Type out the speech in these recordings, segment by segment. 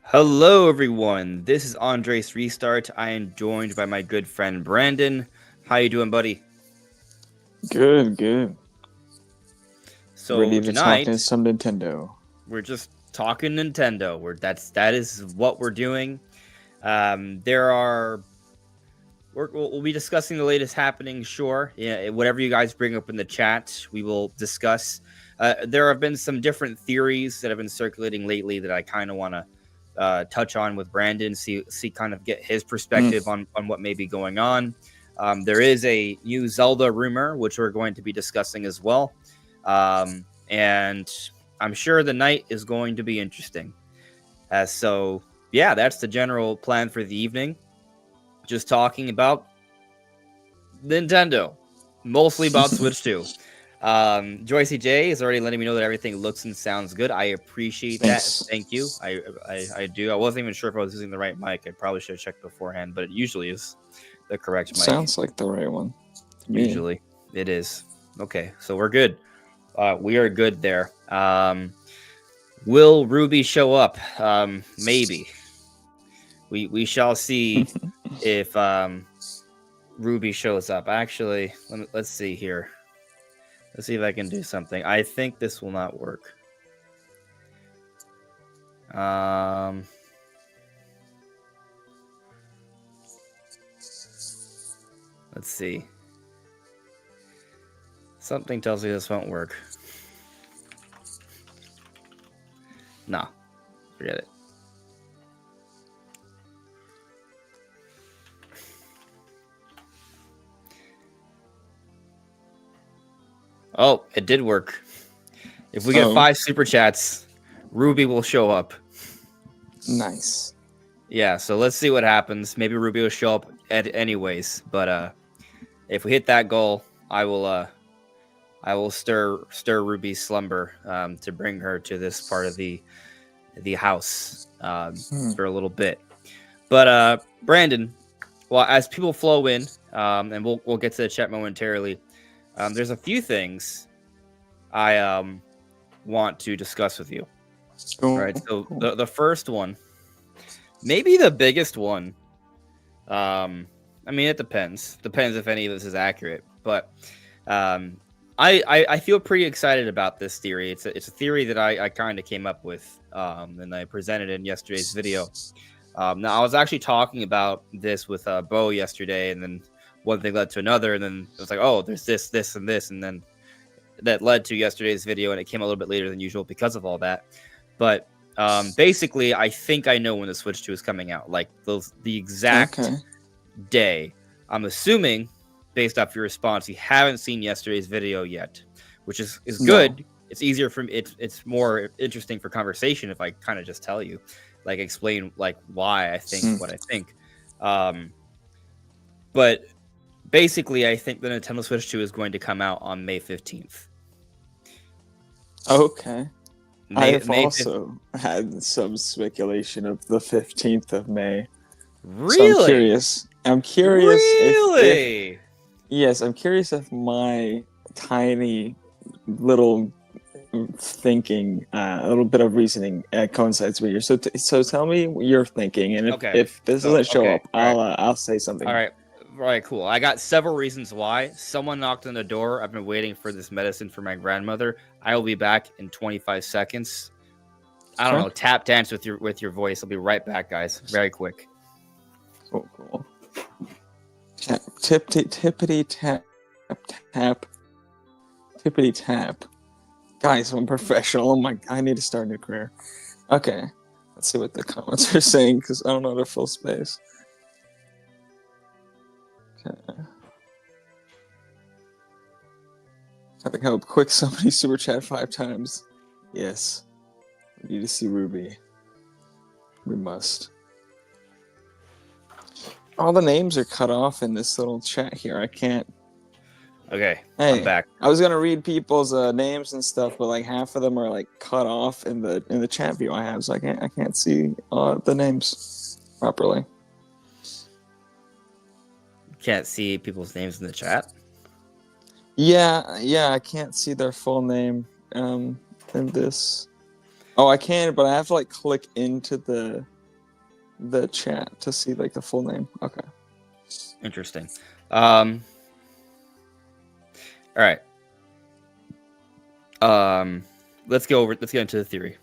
Hello, everyone. This is Andres Restart. I am joined by my good friend Brandon. How you doing, buddy? Good. So Ready to talk to tonight some Nintendo. we're just talking Nintendo. That is what we're doing. There are we'll be discussing the latest happenings. Sure, yeah. Whatever you guys bring up in the chat, we will discuss. There have been some different theories that have been circulating lately that I kind of want to touch on with Brandon, see kind of get his perspective on what may be going on. There is a new Zelda rumor, which we're going to be discussing as well. And I'm sure the night is going to be interesting. So, yeah, that's the general plan for the evening. Just talking about Nintendo, mostly about Switch 2. Joycey J is already letting me know that everything looks and sounds good. I appreciate Thanks. that. Thank you. I do. I wasn't even sure if I was using the right mic. I probably should have checked beforehand, but it usually is the correct mic. Sounds like the right one to me. Usually it is. Okay, so we're good. We are good there. Will Ruby show up? Maybe. We shall see if Ruby shows up. Actually, let's see here. Let's see if I can do something. I think this will not work. Let's see. Something tells me this won't work. No, forget it. Oh, it did work. If we get 5 super chats, Ruby will show up. Nice. Yeah, so let's see what happens. Maybe Ruby will show up anyways, but if we hit that goal, I will stir Ruby's slumber to bring her to this part of the house for a little bit. But Brandon, well, as people flow in, and we'll get to the chat momentarily. There's a few things I want to discuss with you. All right, so the first one, maybe the biggest one. I mean, it depends. Depends if any of this is accurate, but I feel pretty excited about this theory. It's a theory that I kind of came up with, and I presented in yesterday's video. Now I was actually talking about this with Bo yesterday, and then one thing led to another, and then it was like, oh, there's this, and this, and then that led to yesterday's video, and it came a little bit later than usual because of all that. But basically, I think I know when the Switch 2 is coming out, like the exact day. I'm assuming, based off your response, you haven't seen yesterday's video yet, which is good. No. It's easier for me. It's more interesting for conversation if I kind of just tell you, like explain like why I think what I think. But basically, I think the Nintendo Switch 2 is going to come out on May 15th. Okay. I've also had some speculation of the 15th of May. Really? So I'm curious. Really? Yes, I'm curious if my tiny little thinking, a little bit of reasoning coincides with yours. So tell me what you're thinking, and if this doesn't show up, I'll say something. All right, cool. I got several reasons why. Someone knocked on the door. I've been waiting for this medicine for my grandmother. I will be back in 25 seconds. I don't know. Tap dance with your voice. I'll be right back, guys. Very quick. Cool. Tippity tap. Tippity tap. Guys, I'm professional. Oh my! I need to start a new career. Okay, let's see what the comments are saying because I don't know their full space. Okay. Having help quick somebody super chat 5 times. Yes. We need to see Ruby. We must. All the names are cut off in this little chat here. I can't. Okay, hey, I'm back. I was gonna read people's names and stuff, but like half of them are like cut off in the chat view I have, so I can't see the names properly. Can't see people's names in the chat? Yeah, I can't see their full name in this. Oh, I can, but I have to like click into the the chat to see like the full name. Okay. Interesting. All right. Let's get into the theory.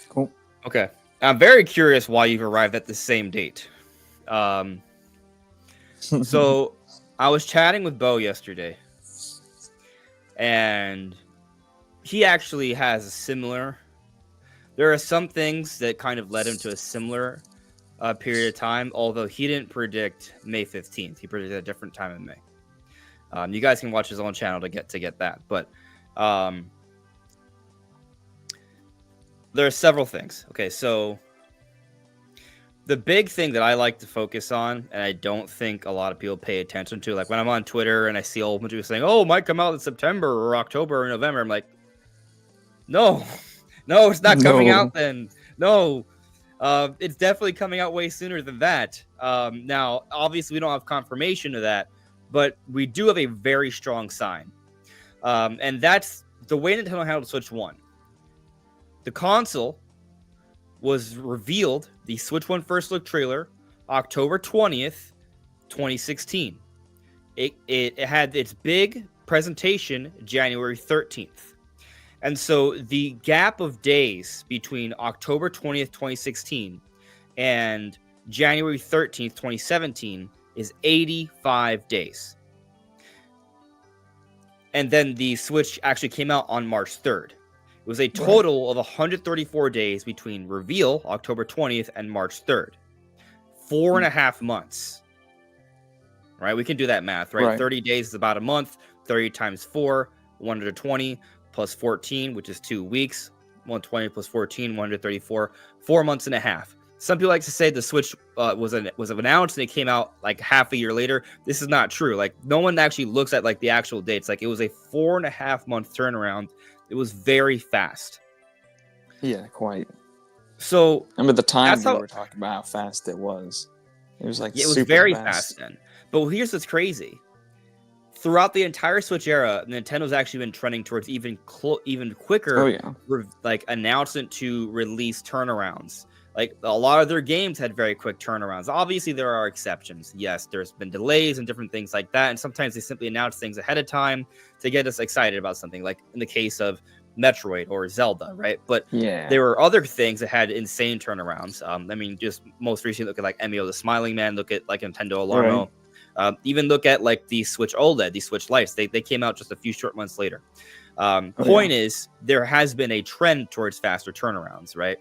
Cool. Okay. I'm very curious why you've arrived at the same date. So I was chatting with Bo yesterday, and he actually has a similar. There are some things that kind of led him to a similar period of time, although he didn't predict May 15th. He predicted a different time in May. You guys can watch his own channel to get that, but there are several things. Okay, so the big thing that I like to focus on, and I don't think a lot of people pay attention to, like when I'm on Twitter and I see a whole bunch of people saying, "Oh, it might come out in September or October or November," I'm like, no, it's not coming out then. No, it's definitely coming out way sooner than that. Now, obviously, we don't have confirmation of that, but we do have a very strong sign, and that's the way Nintendo handled Switch 1. The console was revealed, the Switch 1 first look trailer, October 20th, 2016. It had its big presentation January 13th. And so the gap of days between October 20th, 2016 and January 13th, 2017 is 85 days. And then the Switch actually came out on March 3rd. It was a total of 134 days between reveal, October 20th, and March 3rd. 4.5 months. Right? We can do that math, right? 30 days is about a month. 30 times 4, 120, plus 14, which is 2 weeks. 120 plus 14, 134. 4 months and a half. Some people like to say the Switch was announced and it came out like half a year later. This is not true. Like, no one actually looks at like the actual dates. Like, it was a 4.5 month turnaround. It was very fast. Yeah, quite. So, I mean, at the time we were talking about how fast it was. It was like, it was very fast then. But here's what's crazy. Throughout the entire Switch era, Nintendo's actually been trending towards even quicker, like announcement to release turnarounds. Like, a lot of their games had very quick turnarounds. Obviously, there are exceptions. Yes, there's been delays and different things like that. And sometimes they simply announce things ahead of time to get us excited about something, like in the case of Metroid or Zelda, right? But there were other things that had insane turnarounds. I mean, just most recently, look at like Emio the Smiling Man, look at like Nintendo Alarmo. Even look at like the Switch OLED, the Switch Lights. They came out just a few short months later. Point is, there has been a trend towards faster turnarounds, right?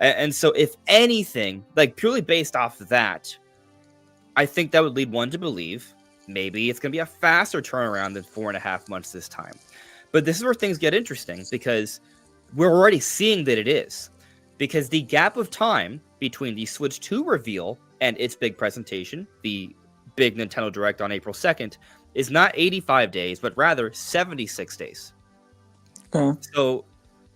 And so, if anything, like purely based off of that, I think that would lead one to believe maybe it's going to be a faster turnaround than 4.5 months this time. But this is where things get interesting, because we're already seeing that it is. Because the gap of time between the Switch 2 reveal and its big presentation, the big Nintendo Direct on April 2nd, is not 85 days, but rather 76 days. So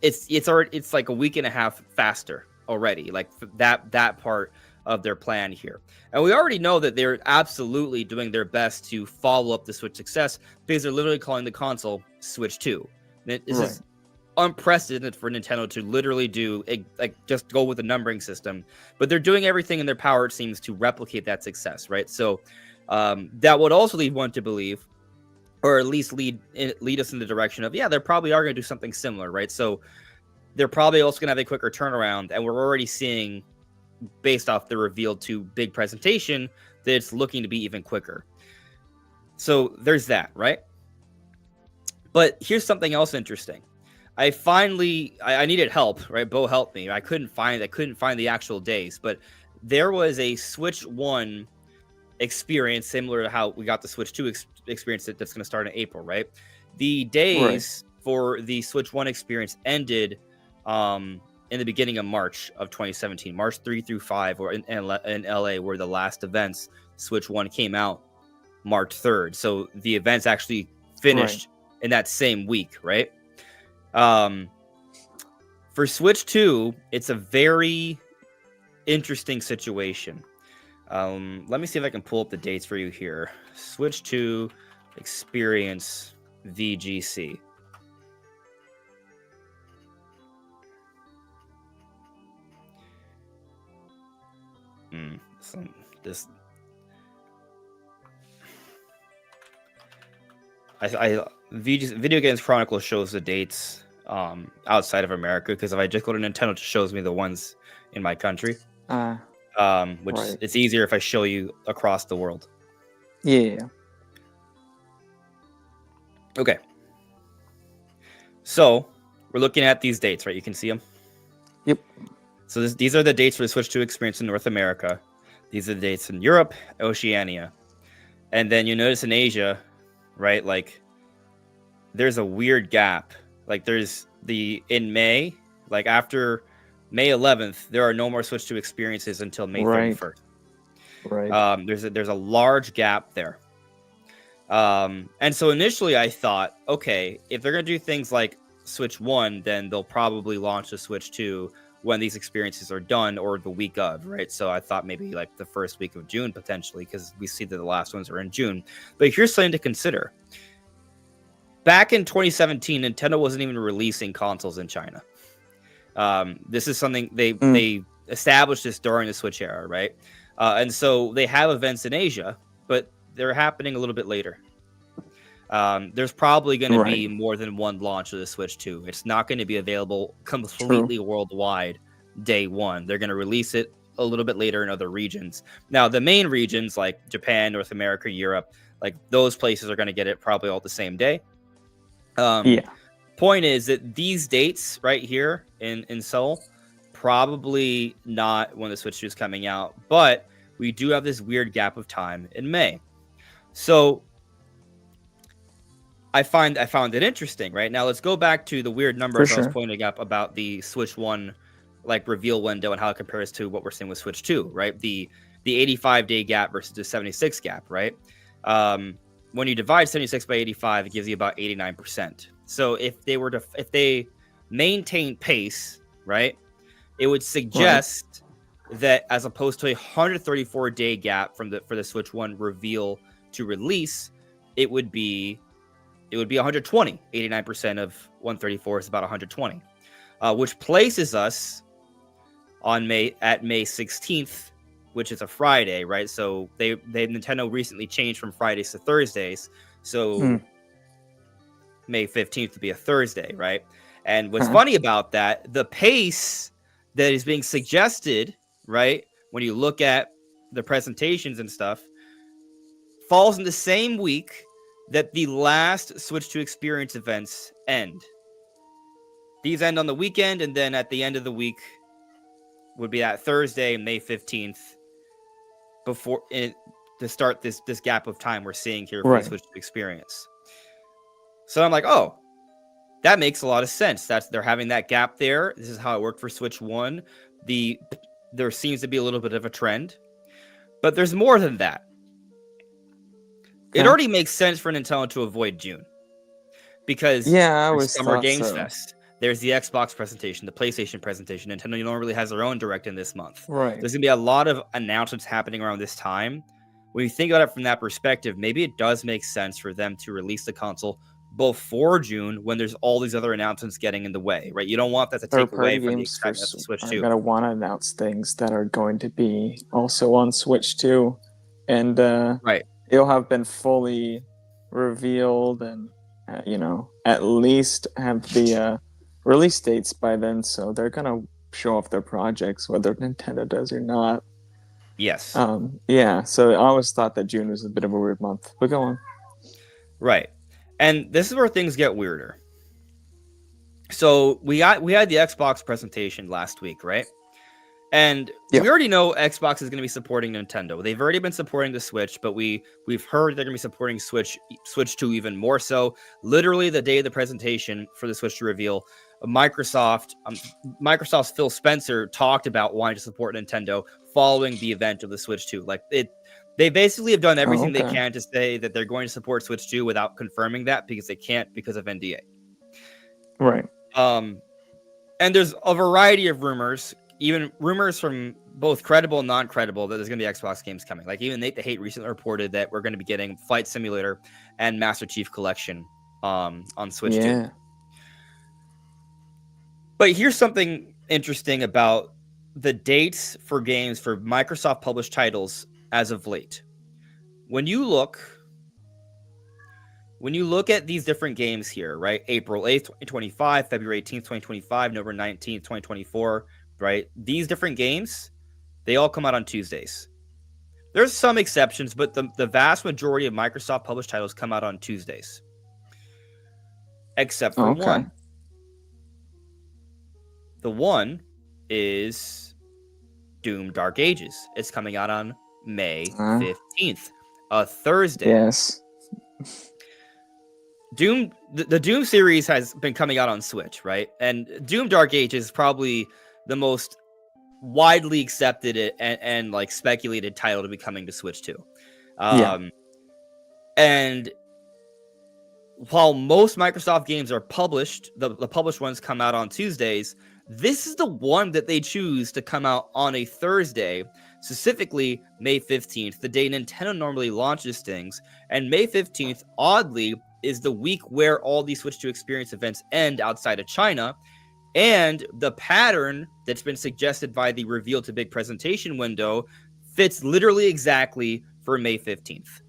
it's like a week and a half faster already, like that part of their plan here. And we already know that they're absolutely doing their best to follow up the Switch success, because they're literally calling the console Switch 2. This is unprecedented for Nintendo to literally do, like, just go with the numbering system, but they're doing everything in their power, it seems, to replicate that success, right? So that would also lead one to believe, or at least lead us in the direction of, they probably are going to do something similar, right? So they're probably also going to have a quicker turnaround, and we're already seeing, based off the revealed 2 big presentation, that it's looking to be even quicker. So there's that, right? But here's something else interesting. I needed help, right? Bo helped me. I couldn't find the actual days, but there was a Switch 1 experience similar to how we got the Switch 2 experience that's going to start in April, right? The days for the Switch 1 experience ended in the beginning of March of 2017. March 3 through 5 or in LA were the last events. Switch 1 came out March 3rd. So the events actually finished in that same week, right? For Switch 2, it's a very interesting situation. Let me see if I can pull up the dates for you here. Switch 2 Experience VGC. This Video Games Chronicle shows the dates outside of America, because if I just go to Nintendo, it shows me the ones in my country. Which it's easier if I show you across the world. Yeah. Okay. So we're looking at these dates, right? You can see them. Yep. So these are the dates for the Switch 2 experience in North America. These are the dates in Europe, Oceania, and then you notice in Asia, right? Like, there's a weird gap. Like, there's in May, like after May 11th, there are no more Switch 2 experiences until May 31st. Right. There's a large gap there. And so initially I thought, okay, if they're going to do things like Switch 1, then they'll probably launch the Switch 2 when these experiences are done, or the week of, right? So I thought maybe like the first week of June, potentially, because we see that the last ones are in June. But here's something to consider. Back in 2017, Nintendo wasn't even releasing consoles in China. This is something they established this during the Switch era, right? And so they have events in Asia, but they're happening a little bit later. There's probably going to be more than one launch of the Switch 2. It's not going to be available completely worldwide day one. They're going to release it a little bit later in other regions. Now, the main regions like Japan, North America, Europe, like those places are going to get it probably all the same day. Point is that these dates right here in Seoul, probably not when the Switch 2 is coming out, but we do have this weird gap of time in May. So I found it interesting, right? Now let's go back to the weird numbers I was pointing up about the Switch 1 like reveal window and how it compares to what we're seeing with Switch 2, right? The 85-day gap versus the 76 gap, right? When you divide 76 by 85, it gives you about 89%. So if they maintain pace, right, it would suggest that as opposed to a 134-day gap for the Switch 1 reveal to release, it would be 120. 89% of 134 is about 120, which places us on May 16th, which is a Friday, right? So Nintendo recently changed from Fridays to Thursdays, so May 15th would be a Thursday, right? And what's funny about that, the pace that is being suggested, right, when you look at the presentations and stuff, falls in the same week that the last Switch 2 experience events end. These end on the weekend, and then at the end of the week would be that Thursday, May 15th, to start this gap of time we're seeing here for the Switch 2 experience. So I'm like, oh, that makes a lot of sense. They're having that gap there. This is how it worked for Switch 1. There seems to be a little bit of a trend, but there's more than that. It already makes sense for Nintendo to avoid June, because there's Summer Games Fest. There's the Xbox presentation, the PlayStation presentation. Nintendo normally has their own Direct in this month. Right. There's going to be a lot of announcements happening around this time. When you think about it from that perspective, maybe it does make sense for them to release the console before June, when there's all these other announcements getting in the way, right? You don't want that to take away from the excitement of the Switch 2. They're going to want to announce things that are going to be also on Switch 2. And it'll have been fully revealed and, at least have the release dates by then. So they're going to show off their projects, whether Nintendo does or not. Yes. So I always thought that June was a bit of a weird month. But go on. Right. And this is where things get weirder. So we had the Xbox presentation last week, right? And we already know Xbox is going to be supporting Nintendo. They've already been supporting the Switch, but we've heard they're going to be supporting Switch 2 even more so. Literally the day of the presentation for the Switch 2 reveal, Microsoft's Phil Spencer talked about wanting to support Nintendo following the event of the Switch 2. They basically have done everything they can to say that they're going to support Switch 2 without confirming that, because they can't because of NDA. Right. And there's a variety of rumors, even rumors from both credible and non-credible, that there's going to be Xbox games coming. Like even Nate the Hate recently reported that we're going to be getting Flight Simulator and Master Chief Collection on Switch 2. But here's something interesting about the dates for games for Microsoft published titles as of late. When you look at these different games here, right? April 8th, 2025, February 18th, 2025, November 19th, 2024, right? These different games, they all come out on Tuesdays. There's some exceptions, but the vast majority of Microsoft published titles come out on Tuesdays. Except for one. The one is Doom Dark Ages. It's coming out on May 15th, a Thursday. Yes. Doom, the Doom series has been coming out on Switch, right? And Doom Dark Ages is probably the most widely accepted and like speculated title to be coming to Switch too. And while most Microsoft games are published, the published ones come out on Tuesdays, this is the one that they choose to come out on a Thursday, specifically May 15th, the day Nintendo normally launches things. And May 15th, oddly, is the week where all these Switch 2 Experience events end outside of China. And the pattern that's been suggested by the reveal to big presentation window fits literally exactly for May 15th.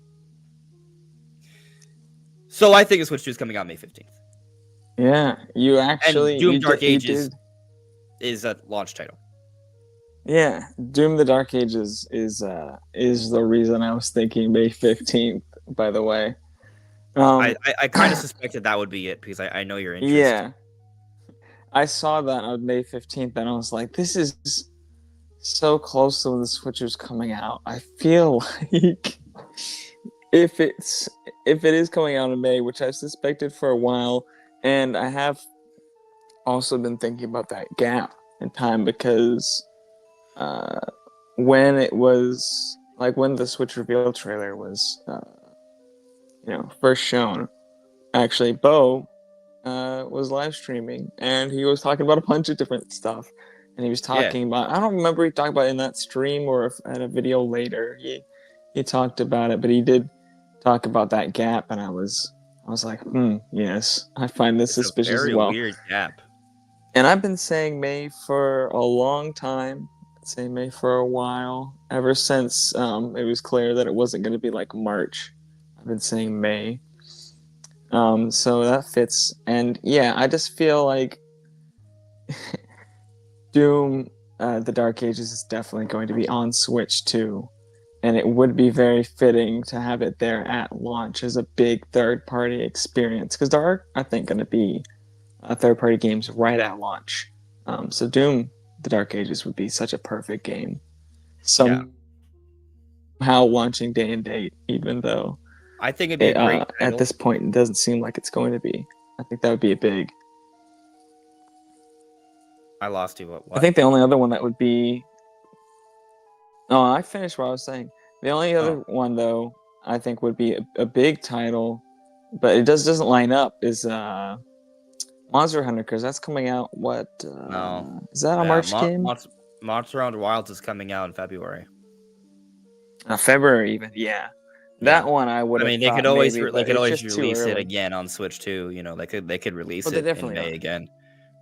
So I think the Switch 2 is coming out May 15th. Yeah, you actually... And Doom Dark Ages is a launch title. Yeah, Doom the Dark Ages is the reason I was thinking May 15th, by the way. I kind of suspected that would be it because I know you're interested. Yeah. I saw that on May 15th and I was like, this is so close to when the Switch is coming out. I feel like if it is coming out in May, which I've suspected for a while, and I have also been thinking about that gap in time because when it was like when the Switch reveal trailer was first shown, actually Bo was live streaming and he was talking about a bunch of different stuff, and he was talking about, I don't remember he talked about it in that stream or if at a video later he talked about it, but he did talk about that gap, and I was like, yes, I find this suspicious as well. Very weird gap. And I've been saying May for a long time, saying May for a while, ever since it was clear that it wasn't going to be like March. I've been saying May. So that fits. And yeah, I just feel like Doom, the Dark Ages is definitely going to be on Switch too. And it would be very fitting to have it there at launch as a big third-party experience. Because there are, I think, going to be third-party games right at launch. So Doom, the Dark Ages would be such a perfect game. Somehow launching day and date, even though I think it'd be a great at this point, it doesn't seem like it's going to be. I think that would be a big... I lost you. What? I think the only other one that would be... No, I finished what I was saying. The only other one, though, I think would be a big title, but it doesn't line up, is Monster Hunter, because that's coming out, no. Is that a March game? Monster Hunter Wilds is coming out in February. February even, yeah. That one I would have. I mean, they could always release it again on Switch too. They could release it in May again.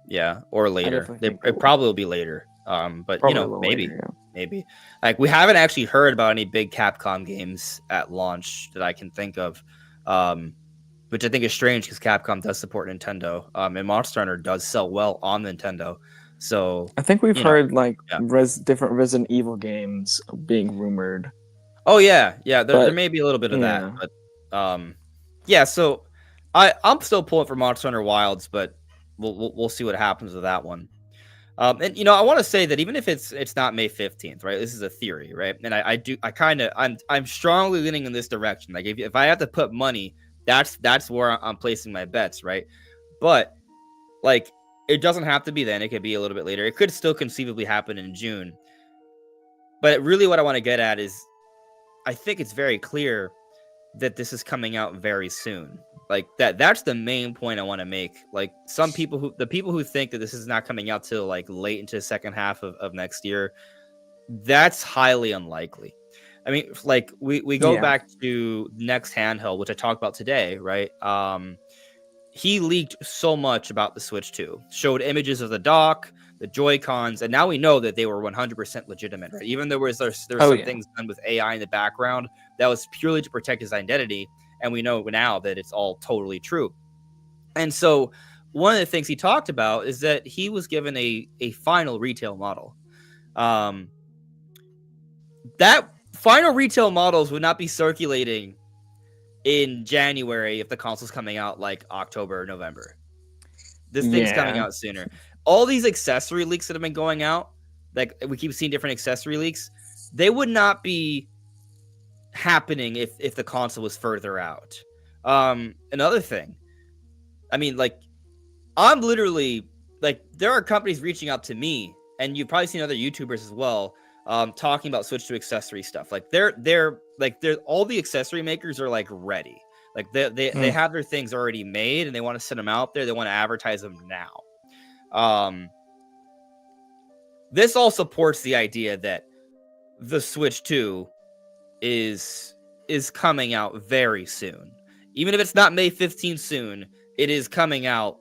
Yeah, or later. It probably will be later. But probably maybe. Like, we haven't actually heard about any big Capcom games at launch that I can think of, which I think is strange because Capcom does support Nintendo, and Monster Hunter does sell well on Nintendo. So I think we've heard different Resident Evil games being rumored. Oh yeah, there may be a little bit of that, but So I'm still pulling for Monster Hunter Wilds, but we'll see what happens with that one. And I want to say that even if it's not May 15th, right? This is a theory, right? And I'm strongly leaning in this direction. Like if I have to put money, that's where I'm placing my bets, right? But like it doesn't have to be then. It could be a little bit later. It could still conceivably happen in June. But really, what I want to get at is, I think it's very clear that this is coming out very soon. Like that's the main point I want to make. Like the people who think that this is not coming out till like late into the second half of next year, that's highly unlikely. I mean, like we go back to Next Handheld, which I talked about today, right? He leaked so much about the Switch 2, showed images of the dock, the Joy-Cons, and now we know that they were 100% legitimate, right? Even though there were some things done with AI in the background that was purely to protect his identity, and we know now that it's all totally true. And so one of the things he talked about is that he was given a final retail model. That final retail models would not be circulating in January if the console's coming out like October or November. This thing's coming out sooner. All these accessory leaks that have been going out, like we keep seeing different accessory leaks, they would not be happening if the console was further out. Another thing, I mean, like, I'm literally, like, there are companies reaching out to me, and you've probably seen other YouTubers as well, talking about Switch 2 accessory stuff. Like, they're all the accessory makers are like ready. Like they have their things already made, and they want to send them out there. They want to advertise them now. This all supports the idea that the Switch 2 is coming out very soon. Even if it's not May 15th soon, it is coming out,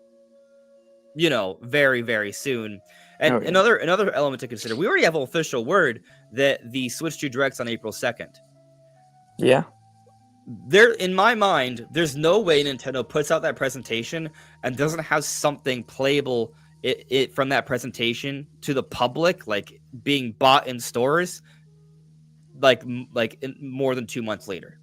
very, very soon. And another element to consider, we already have an official word that the Switch 2 Direct's on April 2nd. Yeah. There, in my mind, there's no way Nintendo puts out that presentation and doesn't have something playable it from that presentation to the public, like being bought in stores, like more than 2 months later.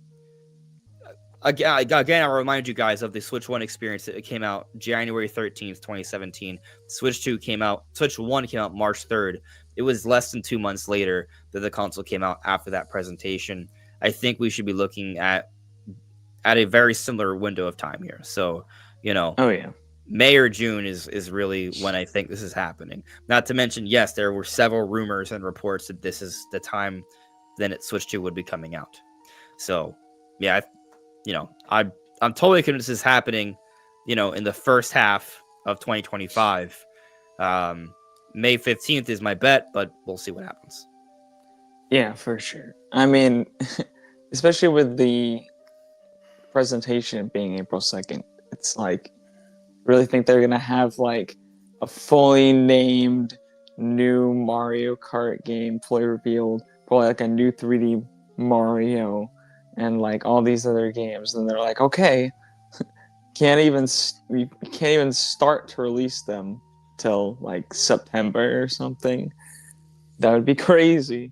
Again, I'll remind you guys of the Switch 1 experience that came out January 13th, 2017. Switch 1 came out March 3rd. It was less than 2 months later that the console came out after that presentation. I think we should be looking at a very similar window of time here. So, May or June is really when I think this is happening. Not to mention, yes, there were several rumors and reports that this is the time then Switch 2 would be coming out. So, yeah, I'm totally convinced this is happening, in the first half of 2025. May 15th is my bet, but we'll see what happens. Yeah, for sure. I mean, especially with the presentation being April 2nd, it's like, really think they're going to have like a fully named new Mario Kart game fully revealed, probably like a new 3D Mario and like all these other games. And they're like, okay, we can't even start to release them till like September or something. That would be crazy.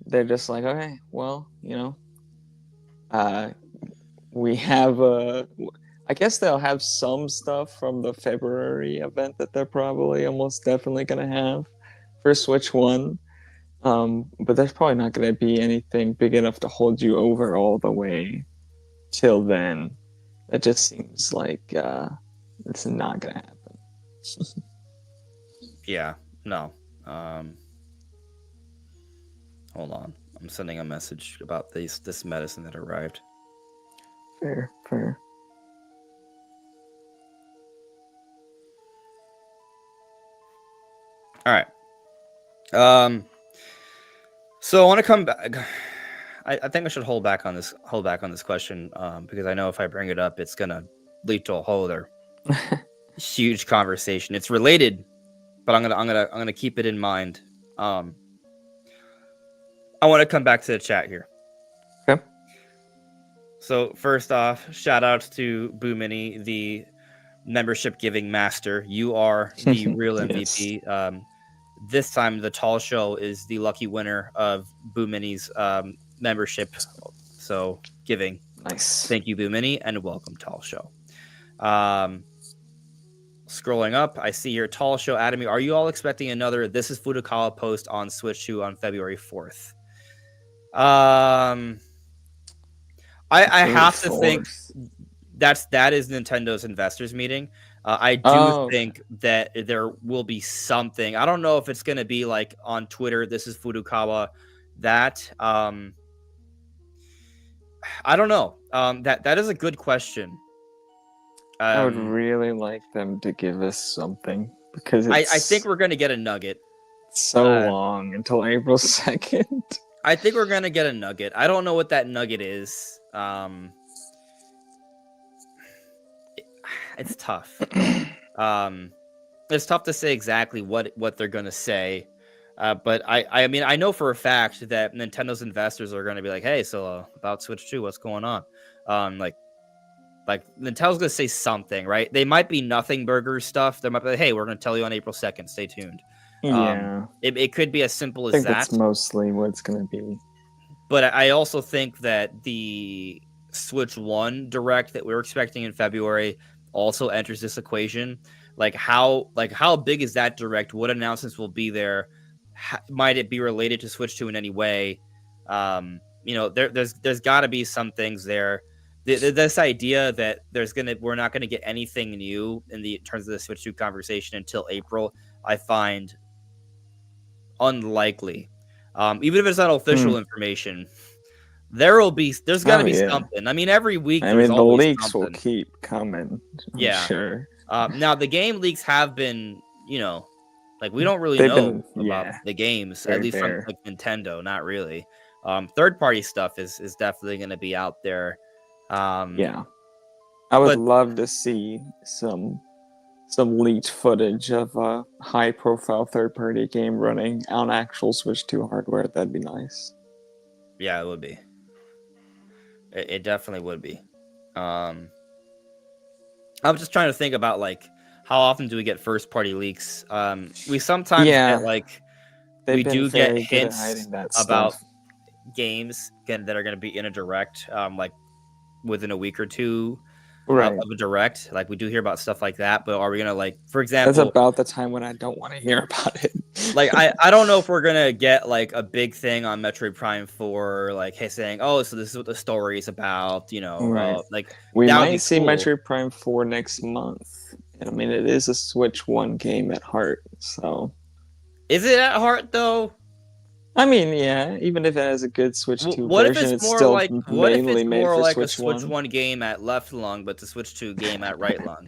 They're just like, okay, well, we have I guess they'll have some stuff from the February event that they're probably almost definitely going to have for Switch 1. But there's probably not going to be anything big enough to hold you over all the way till then. That just seems like it's not going to happen. Yeah, no. Hold on. I'm sending a message about this medicine that arrived. Fair. All right. So I want to come back. I think I should hold back on this question because I know if I bring it up, it's gonna lead to a whole other huge conversation. It's related, but I'm gonna keep it in mind. I want to come back to the chat here. Okay. So first off, shout outs to Boo Mini, the membership giving master. You are the real MVP. Yes. This time, the Tall Show is the lucky winner of Boo Mini's membership. So, giving. Nice. Thank you, Boo Mini, and welcome, Tall Show. Scrolling up, I see your Tall Show, Adamy. Are you all expecting another This is Furukawa post on Switch 2 on February 4th? I have to think that is Nintendo's investors meeting. I do think that there will be something. I don't know if it's going to be like on Twitter, This is Furukawa, that. I don't know. That is a good question. I would really like them to give us something because I think we're going to get a nugget. So long until April 2nd. I think we're going to get a nugget. I don't know what that nugget is. It's tough. it's tough to say exactly what they're gonna say. But I mean, I know for a fact that Nintendo's investors are going to be like, "Hey, so about Switch 2, what's going on?" Like Nintendo's going to say something, right? They might be nothing burger stuff. They might be like, "Hey, we're going to tell you on April 2nd. Stay tuned." Yeah, it could be as simple I as think that. that's mostly what it's going to be. But I also think that the Switch 1 Direct that we're expecting in February also enters this equation. Like how big is that Direct? What announcements will be there? Might it be related to Switch 2 in any way? There's got to be some things there. This idea that we're not gonna get anything new in terms of the Switch 2 conversation until April, I find unlikely. Even if it's not official information, there's got to be something. I mean, every week I there's mean, the always leaks something. will keep coming. Yeah, sure. Now the game leaks have been, like we don't really know about the games, at least from like Nintendo, not really. Third party stuff is definitely going to be out there. Yeah, I would love to see some leaked footage of a high profile third party game running on actual Switch 2 hardware. That'd be nice. Yeah, it would be. It definitely would be. I'm just trying to think about like how often do we get first party leaks? We sometimes get like we do get hints about games that are going to be in a direct, like within a week or two of a direct. Like we do hear about stuff like that, but are we gonna, like, for example, that's about the time when I don't want to hear about it. Like I don't know if we're gonna get like a big thing on Metroid Prime 4, like, hey, saying, oh, so this is what the story is about, like we might see cool. Metroid Prime 4 next month. I mean, it is a Switch 1 game at heart, so is it at heart though? I mean, yeah, even if it has a good Switch 2 version, it's still mainly made for Switch 1. A Switch 1 game at left lung, but the Switch 2 game at right lung?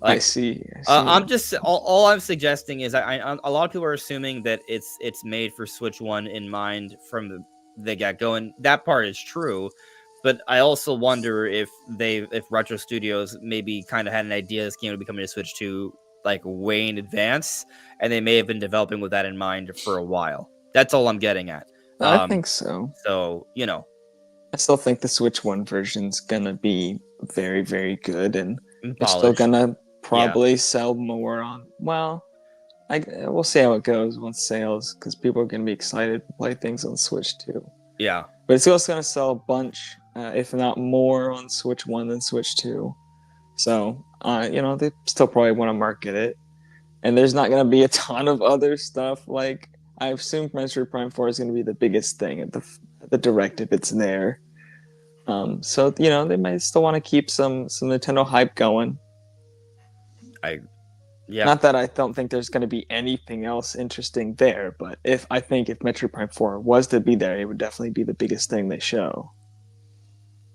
Like, I see. I'm just all I'm suggesting is a lot of people are assuming that it's made for Switch 1 in mind from the get-go, and that part is true. But I also wonder if Retro Studios maybe kind of had an idea this game would be coming to Switch 2 like way in advance, and they may have been developing with that in mind for a while. That's all I'm getting at. I think so. So, I still think the Switch 1 version's gonna be very, very good, and it's still gonna probably sell more on. Well, we'll see how it goes once sales, because people are gonna be excited to play things on Switch 2. Yeah, but it's also gonna sell a bunch, if not more, on Switch 1 than Switch 2. So, they still probably want to market it, and there's not gonna be a ton of other stuff like. I assume Metroid Prime 4 is going to be the biggest thing at the Direct if it's there. So, they might still want to keep some Nintendo hype going. Not that I don't think there's going to be anything else interesting there, but if Metroid Prime 4 was to be there, it would definitely be the biggest thing they show.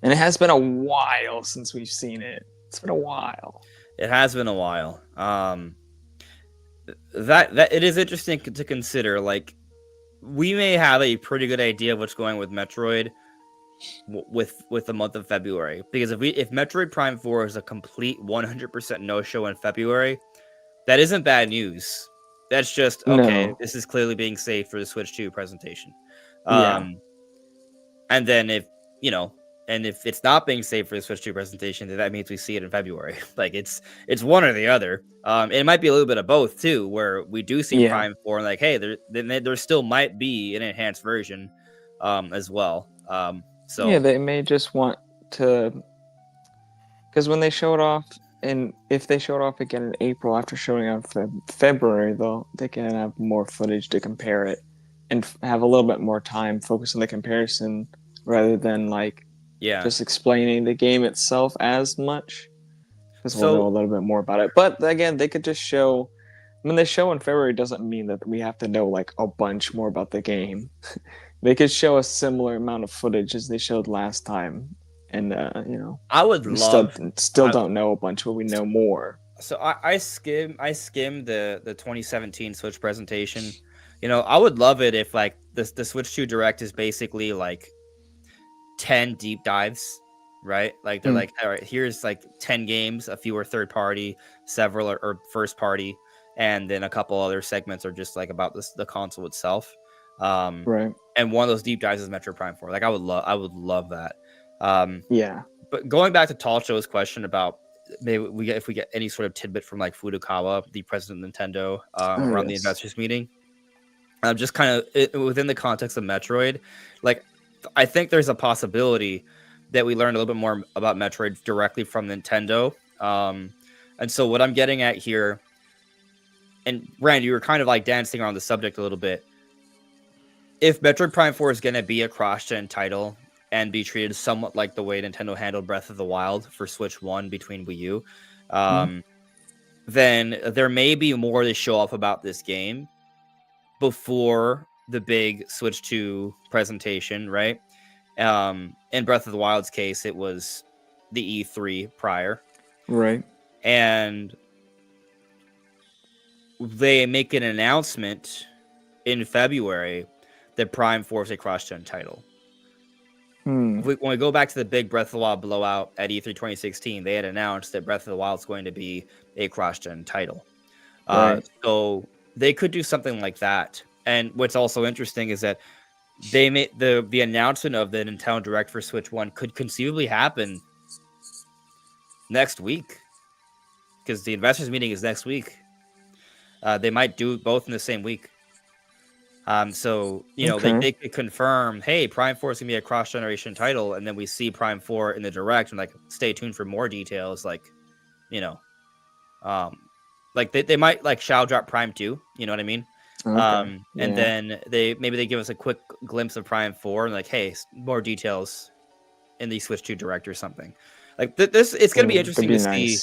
And it has been a while since we've seen it. It's been a while. It has been a while. That it is interesting to consider. Like, we may have a pretty good idea of what's going with Metroid with the month of February, because if Metroid Prime 4 is a complete 100% no-show in February, that isn't bad news. That's just okay. This is clearly being saved for the Switch 2 presentation. And then if it's not being saved for the Switch 2 presentation, then that means we see it in February. Like it's one or the other. It might be a little bit of both too, where we do see Prime 4 and like, hey, there still might be an enhanced version as well. So yeah, they may just want to, because when they show it off, and if they show it off again in April after showing off in February, they can have more footage to compare it and have a little bit more time focus on the comparison rather than like. Just explaining the game itself as much, because we'll know a little bit more about it. But again, they could just show. When they show in February, doesn't mean that we have to know like a bunch more about the game. They could show a similar amount of footage as they showed last time, and I would love. Still don't know a bunch, but we know more. So I skimmed the 2017 Switch presentation. I would love it if like the Switch 2 Direct is basically like 10 deep dives, right? Like they're like, all right, here's like 10 games, a few are third party, several are first party, and then a couple other segments are just like about the console itself. Right. And one of those deep dives is Metroid Prime 4. Like I would love that. Yeah. But going back to Talcho's question about maybe if we get any sort of tidbit from like Furukawa, the president of Nintendo, around the investors meeting, just kind of within the context of Metroid, like I think there's a possibility that we learn a little bit more about Metroid directly from Nintendo. And so what I'm getting at here, and Rand, you were kind of like dancing around the subject a little bit. If Metroid Prime 4 is going to be a cross-gen title and be treated somewhat like the way Nintendo handled Breath of the Wild for Switch 1 between Wii U, then there may be more to show off about this game before the big Switch 2 presentation, right? In Breath of the Wild's case, it was the E3 prior. Right. And they make an announcement in February that Prime 4 is a cross-gen title. When we go back to the big Breath of the Wild blowout at E3 2016, they had announced that Breath of the Wild is going to be a cross-gen title. Right. So they could do something like that. And what's also interesting is that they made the announcement of the Nintendo Direct for Switch 1 could conceivably happen next week, because the investors meeting is next week. They might do both in the same week. So, you know, they could confirm, hey, Prime 4 is going to be a cross-generation title, and then we see Prime 4 in the Direct, and, like, stay tuned for more details, like, you know, like, they might, like, Shao drop Prime 2, you know what I mean? And then they give us a quick glimpse of Prime 4, and, like, hey, more details in the Switch 2 Direct or something. Like, it's going to be interesting to see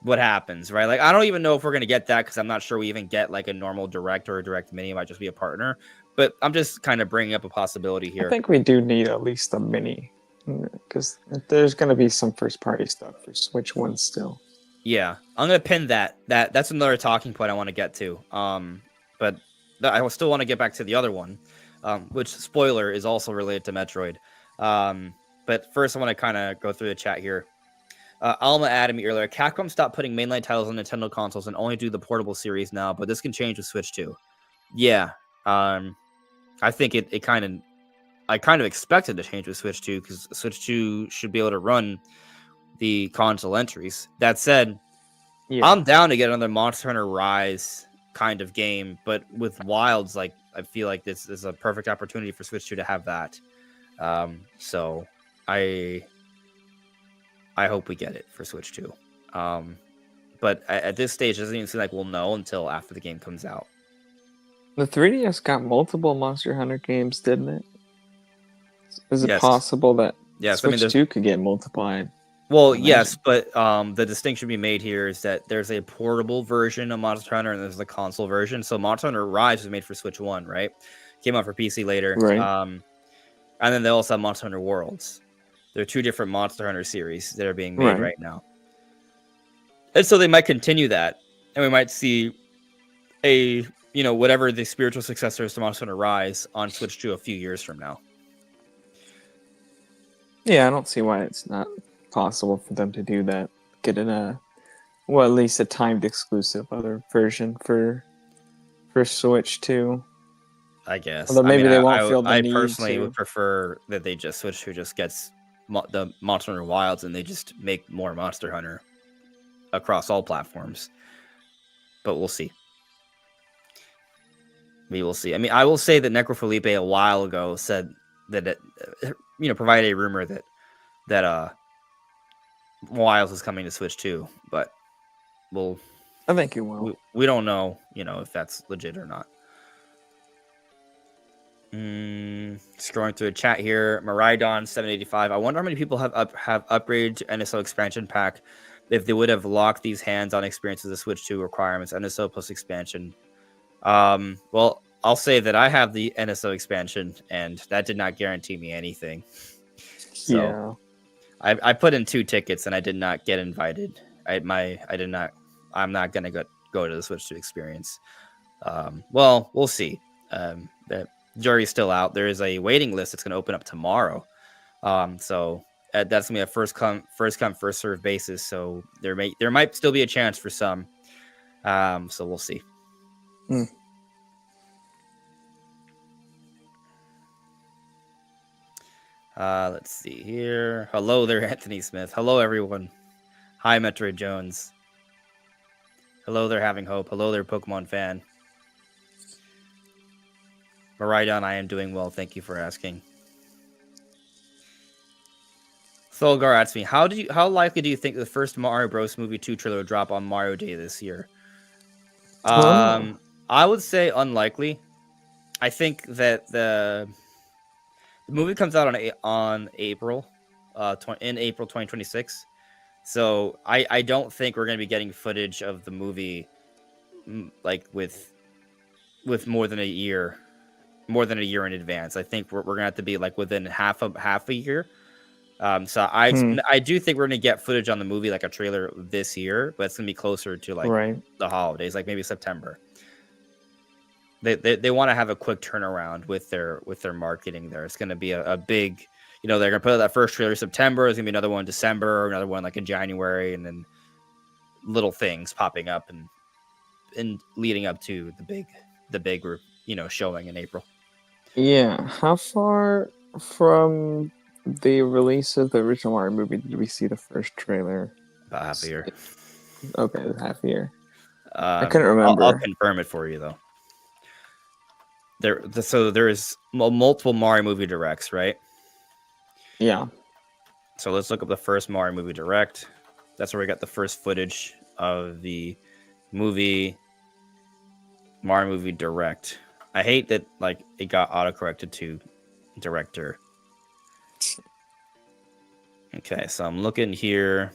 what happens, right? Like, I don't even know if we're going to get that, because I'm not sure we even get like a normal Direct or a Direct Mini. It might just be a partner, but I'm just kind of bringing up a possibility here. I think we do need at least a Mini, because there's going to be some first party stuff for Switch 1 still. Yeah, I'm going to pin that. That's another talking point I want to get to. But I still want to get back to the other one, which, spoiler, is also related to Metroid. But first I want to kind of go through the chat here. Alma added me earlier. Capcom stopped putting mainline titles on Nintendo consoles and only do the portable series now, but this can change with Switch 2. Yeah, I think I kind of expected to change with Switch 2, because Switch 2 should be able to run the console entries. That said, I'm down to get another Monster Hunter Rise kind of game, but with Wilds, like, I feel like this is a perfect opportunity for Switch 2 to have that. So I hope we get it for Switch 2. But at this stage, it doesn't even seem like we'll know until after the game comes out. The 3DS got multiple Monster Hunter games, didn't it? Is it possible that Switch 2 could get multiplied? Well, yes, but the distinction to be made here is that there's a portable version of Monster Hunter and there's the console version. So Monster Hunter Rise was made for Switch 1, right? Came out for PC later. Right. And then they also have Monster Hunter Worlds. There are two different Monster Hunter series that are being made right now. And so they might continue that. And we might see whatever the spiritual successor is to Monster Hunter Rise on Switch 2 a few years from now. Yeah, I don't see why it's not possible for them to do that. Get in at least a timed exclusive other version for Switch 2. I guess. Although maybe they won't feel the need to. I personally would prefer that they just Switch 2 just gets the Monster Hunter Wilds and they just make more Monster Hunter across all platforms. But we'll see. We will see. I mean, I will say that Necrofelipe a while ago said that it, provided a rumor that Wilds is coming to Switch 2, but I think it will. We don't know, if that's legit or not. Scrolling through the chat here, Maridon 785. I wonder how many people have upgraded to NSO expansion pack if they would have locked these hands-on experiences of Switch 2 requirements, NSO plus expansion. Well, I'll say that I have the NSO expansion, and that did not guarantee me anything. So yeah. I put in 2 tickets and I did not get invited. I'm not gonna go to the Switch 2 experience. Well, we'll see. The jury's still out. There is a waiting list that's gonna open up tomorrow. So that's gonna be a first come first serve basis. So there might still be a chance for some. So we'll see. Let's see here. Hello there, Anthony Smith. Hello, everyone. Hi, Metroid Jones. Hello there, Having Hope. Hello there, Pokemon fan. Maridon, I am doing well. Thank you for asking. Thulgar asks me, how likely do you think the first Mario Bros. Movie 2 trailer will drop on Mario Day this year? I would say unlikely. I think that the movie comes out on April, in April 2026. So I don't think we're going to be getting footage of the movie like with more than a year in advance. I think we're going to have to be like within half a year. So I do think we're going to get footage on the movie, like a trailer this year, but it's going to be closer to like the holidays, like maybe September. They want to have a quick turnaround with their marketing there. It's going to be a big, they're going to put out that first trailer in September. There's going to be another one in December, another one like in January, and then little things popping up and leading up to the big showing in April. Yeah. How far from the release of the original Mario movie did we see the first trailer? About half a year. Okay, half a year. I couldn't remember. I'll confirm it for you though. So there's multiple Mario movie directs, right? Yeah. So let's look up the first Mario movie direct. That's where we got the first footage of the movie Mario movie direct. I hate that like it got autocorrected to director. Okay, so I'm looking here.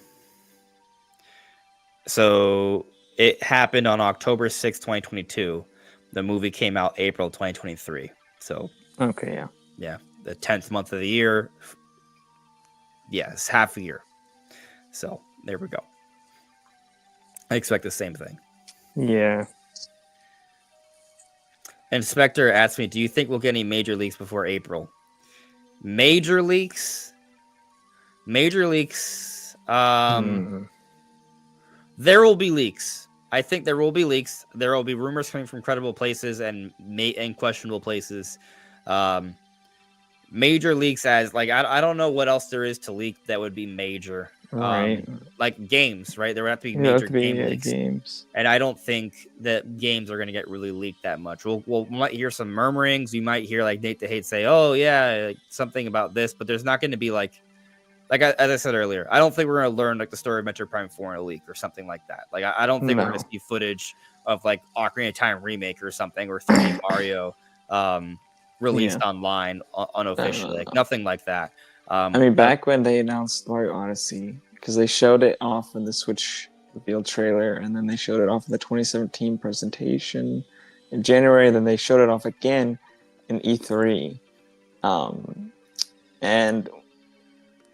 So it happened on October 6th, 2022. The movie came out April 2023. So okay, yeah, the 10th month of the year. Yeah, it's half a year. So there we go. I expect the same thing. Yeah. Inspector asked me, do you think we'll get any major leaks before April? Major leaks? There will be leaks. I think there will be leaks. There will be rumors coming from credible places and questionable places. Major leaks as like I don't know what else there is to leak that would be major. Right. Like games, right? There would have to be major game leaks. Games. And I don't think that games are going to get really leaked that much. We might hear some murmurings. We might hear like Nate the Hate say, "Oh yeah, like, something about this," but there's not going to be like as I said earlier, I don't think we're going to learn like the story of Metroid Prime 4 in a leak or something like that. Like I don't think we're going to see footage of like Ocarina of Time remake or something or 3D Mario released online unofficially. Like nothing like that. I mean, back when they announced Mario Odyssey, because they showed it off in the Switch reveal trailer, and then they showed it off in the 2017 presentation in January, then they showed it off again in E3. And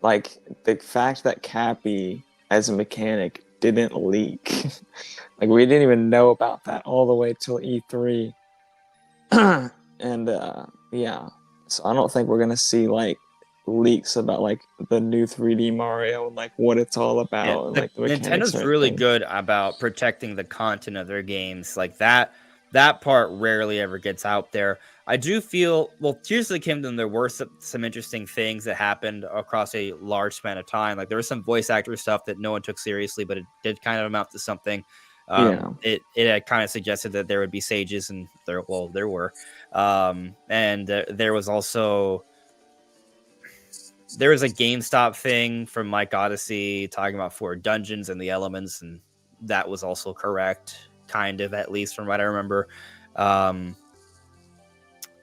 like the fact that Cappy as a mechanic didn't leak, like we didn't even know about that all the way till E3. And yeah, so I don't think we're gonna see like leaks about like the new 3D Mario and like what it's all about. Yeah, and, like, the Nintendo's really good about protecting the content of their games. Like that part rarely ever gets out there. I do feel, well, Tears of the Kingdom, there were some interesting things that happened across a large span of time. Like there was some voice actor stuff that no one took seriously, but it did kind of amount to something. It had kind of suggested that there would be sages, and there were. And there was also a GameStop thing from Mike Odyssey talking about 4 dungeons and the elements, and that was also correct, kind of, at least from what I remember.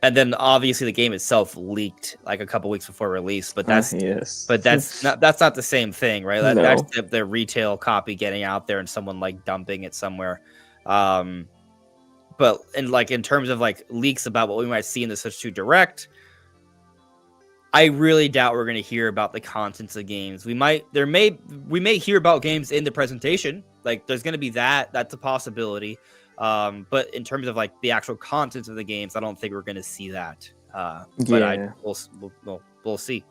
And then obviously the game itself leaked like a couple weeks before release, but that's not the same thing, right? That's the retail copy getting out there and someone like dumping it somewhere. But in terms of like leaks about what we might see in the Switch 2 Direct, I really doubt we're going to hear about the contents of games. We may hear about games in the presentation. Like there's going to be that's a possibility. But in terms of like the actual contents of the games, I don't think we're going to see that. But we'll see.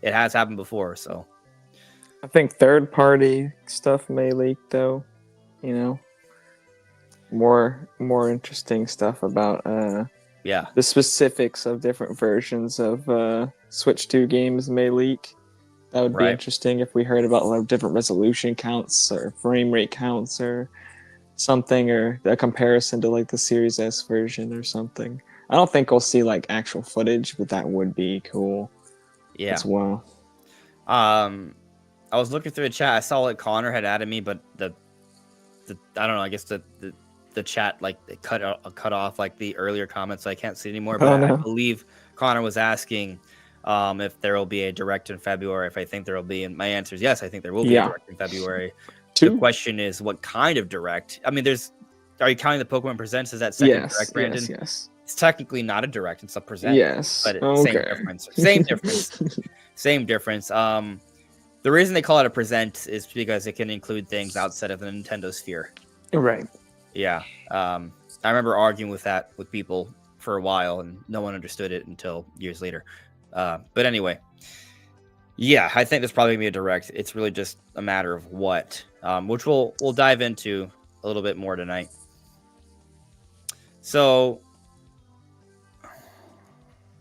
It has happened before, so I think third-party stuff may leak, though. more interesting stuff about Yeah. the specifics of different versions of Switch 2 games may leak. That would be interesting if we heard about like different resolution counts or frame rate counts or something, or a comparison to like the Series S version or something. I don't think we'll see like actual footage, but that would be cool. Yeah. As well. I was looking through the chat. I saw like Connor had added me, but the I don't know. I guess the chat like it cut off like the earlier comments, so I can't see anymore. But I believe Connor was asking if there will be a direct in February. If I think there will be, and my answer is yes. I think there will be a direct in February. The question is, what kind of direct? I mean, are you counting the Pokemon Presents as that second direct, Brandon? Yes. It's technically not a direct; it's a present. Yes, but same difference. Same difference. Same difference. The reason they call it a present is because it can include things outside of the Nintendo sphere. Right. Yeah. I remember arguing with that with people for a while, and no one understood it until years later. But anyway, yeah, I think there's probably gonna be a direct. It's really just a matter of what, which we'll dive into a little bit more tonight. So,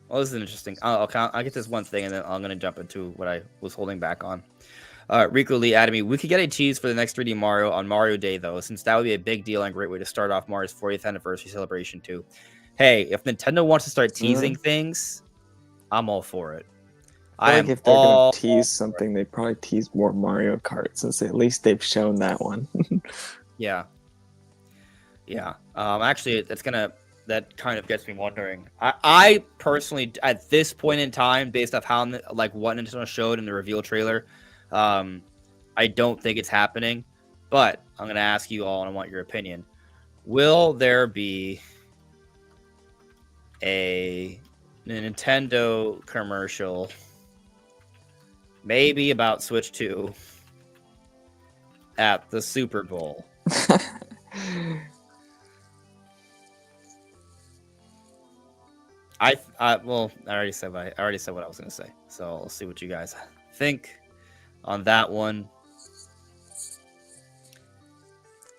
well, this is interesting. I'll get this one thing, and then I'm gonna jump into what I was holding back on. Rico Lee added me. We could get a tease for the next 3D Mario on Mario Day, though, since that would be a big deal and a great way to start off Mario's 40th anniversary celebration, too. Hey, if Nintendo wants to start teasing things, I'm all for it. I think if they're going to tease something, they probably tease more Mario Kart, since at least they've shown that one. Yeah. Actually, that kind of gets me wondering. I personally, at this point in time, based off how like what Nintendo showed in the reveal trailer, I don't think it's happening, but I'm going to ask you all and I want your opinion. Will there be a Nintendo commercial, maybe about Switch 2, at the Super Bowl? I already said what I was going to say, so let's see what you guys think on that one.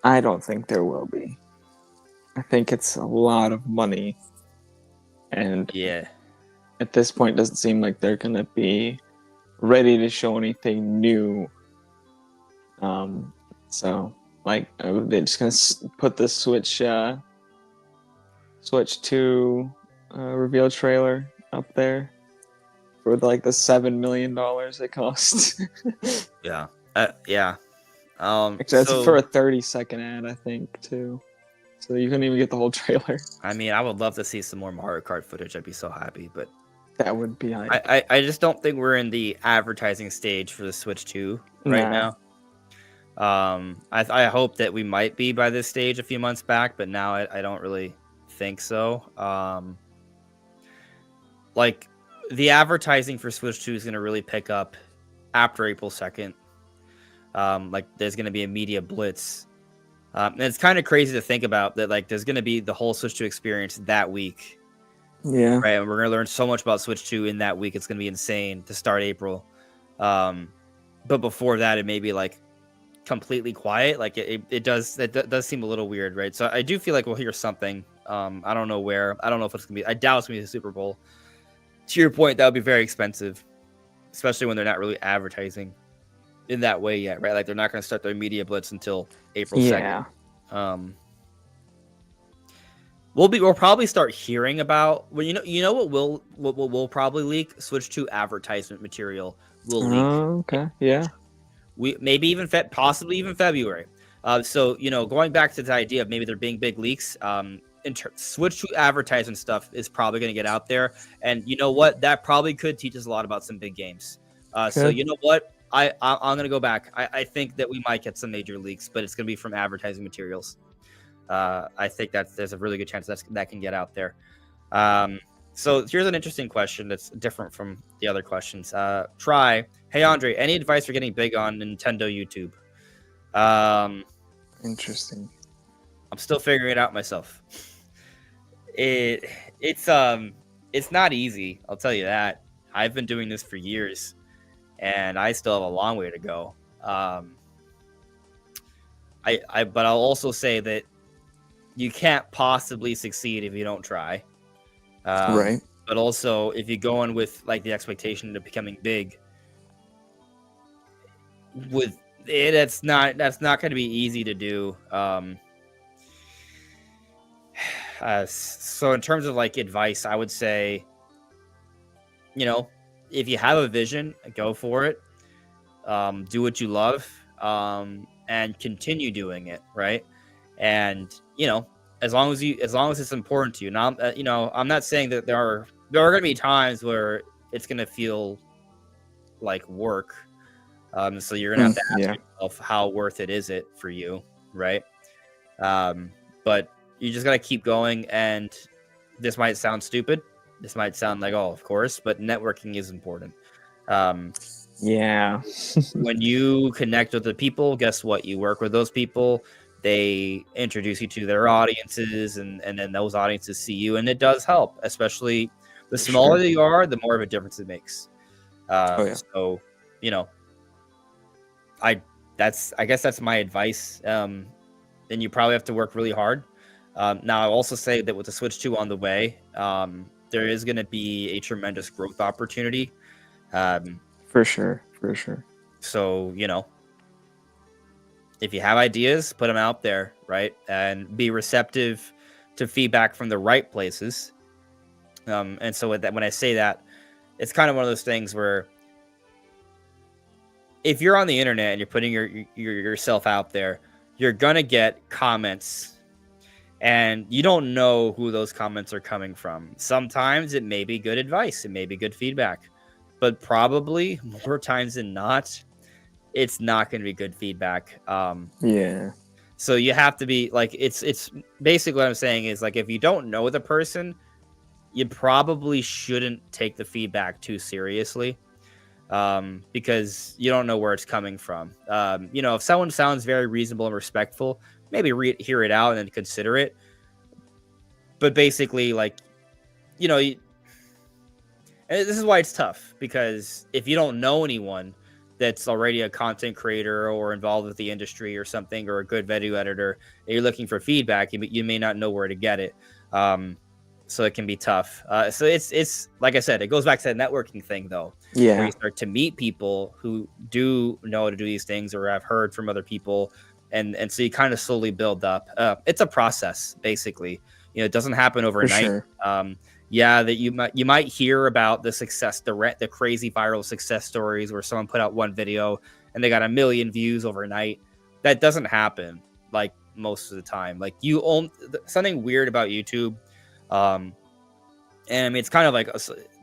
I don't think there will be. I think it's a lot of money, and at this point, it doesn't seem like they're gonna be ready to show anything new. So like they're just gonna put the Switch 2 reveal trailer up there for like the $7 million it costs. Yeah. That's for a 30-second ad, I think, too. So you couldn't even get the whole trailer. I mean, I would love to see some more Mario Kart footage. I'd be so happy, but that would be. I just don't think we're in the advertising stage for the Switch 2 right now. I hope that we might be by this stage a few months back, but now I don't really think so. Like the advertising for Switch 2 is going to really pick up after April 2nd. Like there's going to be a media blitz. And it's kind of crazy to think about that. Like there's going to be the whole Switch 2 experience that week. Yeah. Right. And we're going to learn so much about Switch 2 in that week. It's going to be insane to start April. But before that, it may be like completely quiet. Like it does seem a little weird. Right. So I do feel like we'll hear something. I don't know where. I don't know if it's going to be. I doubt it's going to be the Super Bowl. To your point, that would be very expensive, especially when they're not really advertising in that way yet, right? Like they're not going to start their media blitz until April 2nd. We'll probably start hearing about. Well, you know what will probably leak? Switch 2 advertisement material will leak. Okay, yeah. We maybe even possibly even February. So going back to the idea of maybe there being big leaks. Switch 2 advertisement stuff is probably going to get out there, and you know what? That probably could teach us a lot about some big games. So you know what? I'm going to go back. I think that we might get some major leaks, but it's going to be from advertising materials. I think there's a really good chance that can get out there. So here's an interesting question that's different from the other questions. Hey Andre, any advice for getting big on Nintendo YouTube? Interesting. I'm still figuring it out myself. It's not easí. I'll tell you that. I've been doing this for years, and I still have a long way to go. But I'll also say that you can't possibly succeed if you don't try. Right. But also, if you go in with like the expectation of becoming big, with it, that's not going to be easy to do. So in terms of like advice, I would say, you know, if you have a vision, go for it. Do what you love, and continue doing it, right? And you know, as long as it's important to you. Now, you know, I'm not saying that there are going to be times where it's going to feel like work. So you're going to have to ask yourself, how worth it is it for you, right? But you just got to keep going. And this might sound stupid. This might sound like, oh, of course, but networking is important. Yeah. When you connect with the people, guess what? You work with those people. They introduce you to their audiences, and then those audiences see you, and it does help. Especially the smaller you are, the more of a difference it makes. So, you know, I guess that's my advice. Then you probably have to work really hard. Now, I'll also say that with the Switch 2 on the way, there is going to be a tremendous growth opportunity. For sure. So, you know, if you have ideas, put them out there, right? And be receptive to feedback from the right places. And so with that, when I say that, it's kind of one of those things where if you're on the internet and you're putting yourself out there, you're going to get comments, and you don't know who those comments are coming from. Sometimes it may be good advice. It may be good feedback. But probably more times than not, it's not going to be good feedback. Yeah. So you have to be like, it's basically what I'm saying is like, if you don't know the person, you probably shouldn't take the feedback too seriously, because you don't know where it's coming from. You know, if someone sounds very reasonable and respectful, maybe hear it out and then consider it. But basically, like, you know, and this is why it's tough, because if you don't know anyone that's already a content creator or involved with the industry or something, or a good video editor, and you're looking for feedback, you may not know where to get it. So it can be tough. So it's like I said, it goes back to that networking thing, though. Yeah. Where you start to meet people who do know how to do these things, or have heard from other people, and so you kind of slowly build up. It's a process, basically. You know, it doesn't happen overnight. For sure. Yeah, that you might hear about the success, the crazy viral success stories where someone put out one video and they got 1 million views overnight. That doesn't happen like most of the time. Like, you own something weird about YouTube. And I mean, it's kind of like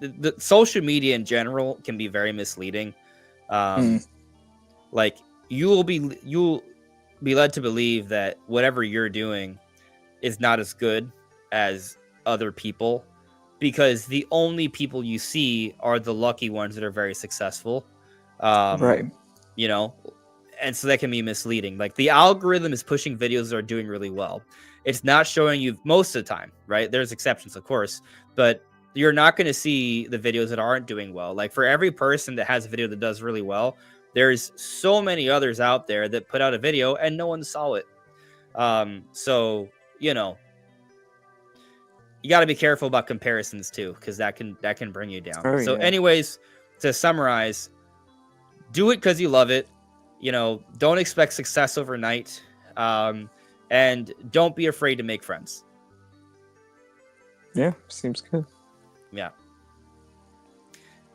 the social media in general can be very misleading. Like, you'll be led to believe that whatever you're doing is not as good as other people, because the only people you see are the lucky ones that are very successful. Right. You know, and so that can be misleading. Like, the algorithm is pushing videos that are doing really well. It's not showing you most of the time, right? There's exceptions, of course, but you're not going to see the videos that aren't doing well. Like, for every person that has a video that does really well, there's so many others out there that put out a video and no one saw it. So, you know, you got to be careful about comparisons too, because that can bring you down. Anyways, to summarize, do it because you love it. You know, don't expect success overnight, and don't be afraid to make friends. Yeah, seems good. Yeah.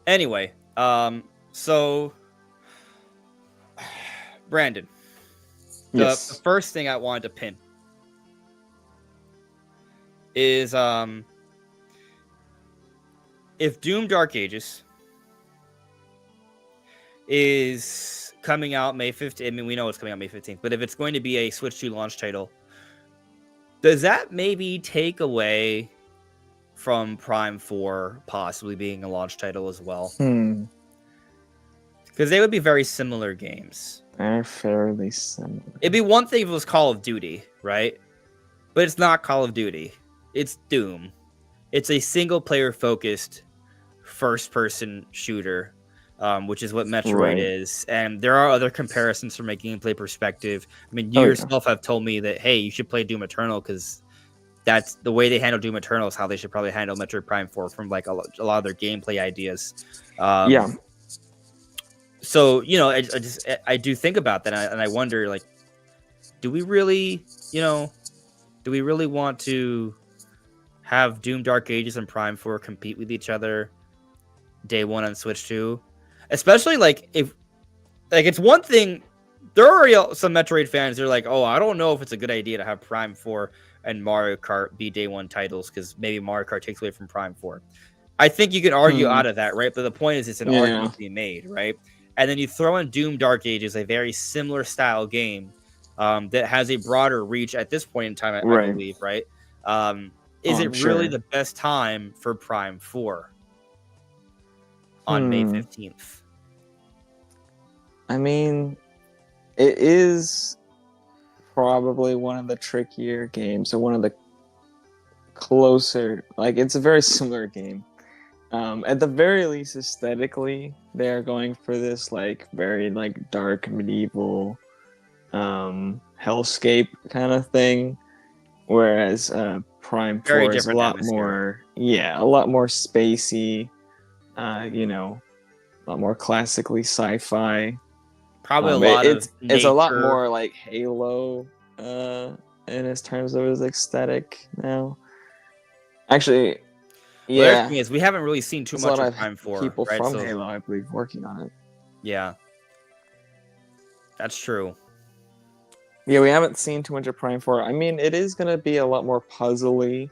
Anyway, so Brandon, the first thing I wanted to pin is if Doom Dark Ages is coming out May 15th, I mean, we know it's coming out May 15th, but if it's going to be a Switch 2 launch title, does that maybe take away from Prime 4 possibly being a launch title as well? Because they would be very similar games. They're fairly similar. It'd be one thing if it was Call of Duty, right? But it's not Call of Duty. It's Doom. It's a single-player focused first-person shooter, which is what Metroid is. And there are other comparisons from a gameplay perspective. I mean, you yourself have told me that, hey, you should play Doom Eternal because that's the way they handle Doom Eternal is how they should probably handle Metroid Prime 4 from like a lot of their gameplay ideas. Yeah. So I do think about that, and I wonder, like, do we really want to have Doom Dark Ages and Prime 4 compete with each other day one on Switch 2? Especially like if it's one thing. There are some Metroid fans. They're like, oh, I don't know if it's a good idea to have Prime 4 and Mario Kart be day one titles because maybe Mario Kart takes away from Prime 4. I think you can argue out of that, right? But the point is, it's an argument to be made, right? And then you throw in Doom Dark Ages, a very similar style game that has a broader reach at this point in time, I believe, right? Is it really the best time for Prime 4 on May 15th? I mean, it is probably one of the trickier games, or one of the closer. Like, it's a very similar game. At the very least, aesthetically, they are going for this like very like dark medieval hellscape kind of thing, whereas Prime 4 is a lot more spacey, a lot more classically sci-fi. Probably a lot of nature. It's a lot more like Halo in its terms of its aesthetic now. Actually, the thing is, we haven't really seen too much of Prime 4. People from Halo, I believe, working on it. Yeah, that's true. Yeah, we haven't seen too much of Prime 4. I mean, it is going to be a lot more puzzly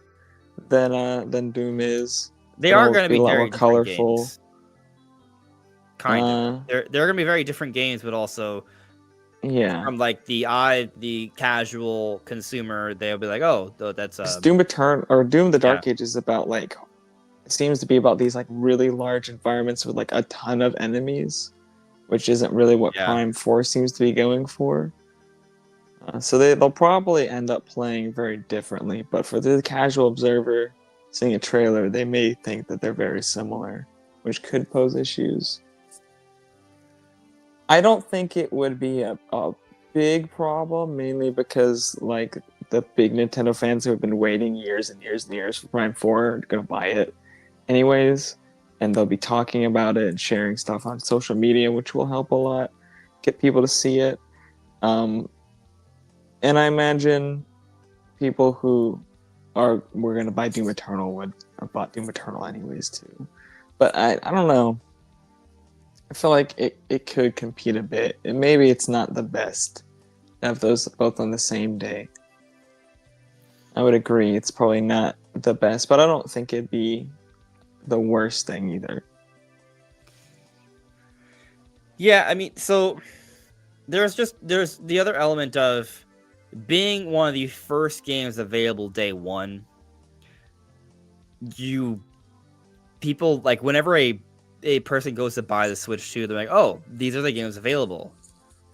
than Doom is. They are going to be a lot very more colorful. Games. Kind of. They're going to be very different games, but also from like the casual consumer, they'll be like, oh, that's Doom Eternal or Doom the Dark Age is about like, it seems to be about these like really large environments with like a ton of enemies, which isn't really what Prime 4 seems to be going for. So they'll probably end up playing very differently, but for the casual observer seeing a trailer, they may think that they're very similar, which could pose issues. I don't think it would be a big problem, mainly because like the big Nintendo fans who have been waiting years and years and years for Prime 4 are going to buy it anyways, and they'll be talking about it and sharing stuff on social media, which will help a lot get people to see it. And I imagine people who were going to buy Doom Eternal would have bought Doom Eternal anyways too. But I don't know. I feel like it could compete a bit. And maybe it's not the best to have those both on the same day. I would agree. It's probably not the best, but I don't think it'd be the worst thing either. Yeah, I mean, so there's the other element of being one of the first games available day one. People like whenever a person goes to buy the Switch 2, they're like, oh, these are the games available.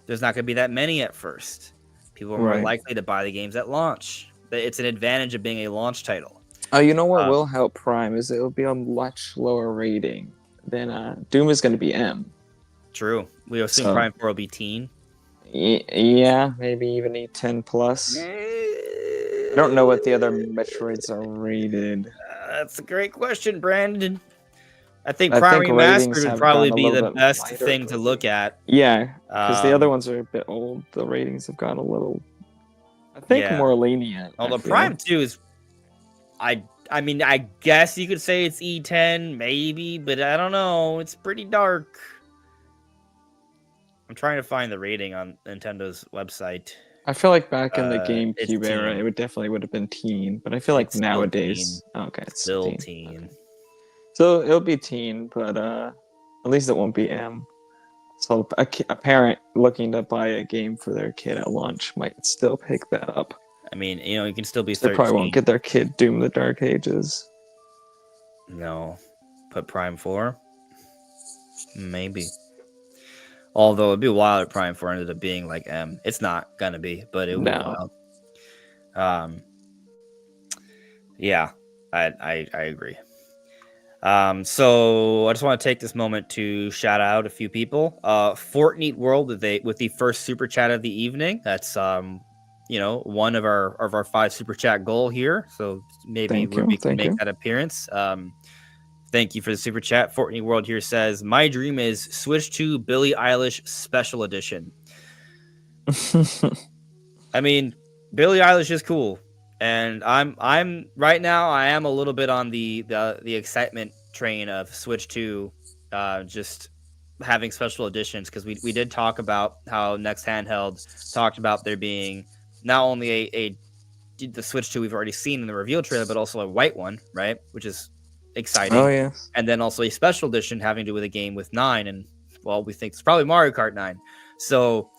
There's not going to be that many at first. People are more likely to buy the games at launch. It's an advantage of being a launch title. Oh, you know what will help Prime is it will be a much lower rating than Doom is going to be M. True. We assume Prime 4 will be teen. Yeah, maybe even a 10 plus. I don't know what the other Metroids are rated. That's a great question, Brandon. I think Prime Remastered would probably be the best thing to look at. Yeah, because the other ones are a bit old. The ratings have gone a little, I think, more lenient. Although Prime 2 is, I mean, I guess you could say it's E10, maybe, but I don't know. It's pretty dark. I'm trying to find the rating on Nintendo's website. I feel like back in the GameCube era, it would have been teen, but I feel like nowadays, it's still teen. So it'll be teen, but at least it won't be M. So a parent looking to buy a game for their kid at launch might still pick that up. I mean, you can still be 13. They probably won't get their kid Doom the Dark Ages. No. Put Prime 4? Maybe. Although it'd be wild if Prime 4 ended up being like M. It's not gonna be, but it would be wild. Yeah, I agree. So I just want to take this moment to shout out a few people. Fortnite World with the first super chat of the evening. That's one of our 5 super chat goal here. So maybe we can make that appearance. Thank you for the super chat. Fortnite World here says, my dream is Switch 2 Billie Eilish Special Edition. I mean, Billie Eilish is cool, and I'm right now. I am a little bit on the excitement train of Switch 2, just having special editions, because we did talk about how Next Handheld talked about there being not only the Switch 2 we've already seen in the reveal trailer, but also a white one, right? Which is exciting. Oh yeah. And then also a special edition having to do with a game with 9, and well, we think it's probably Mario Kart 9. So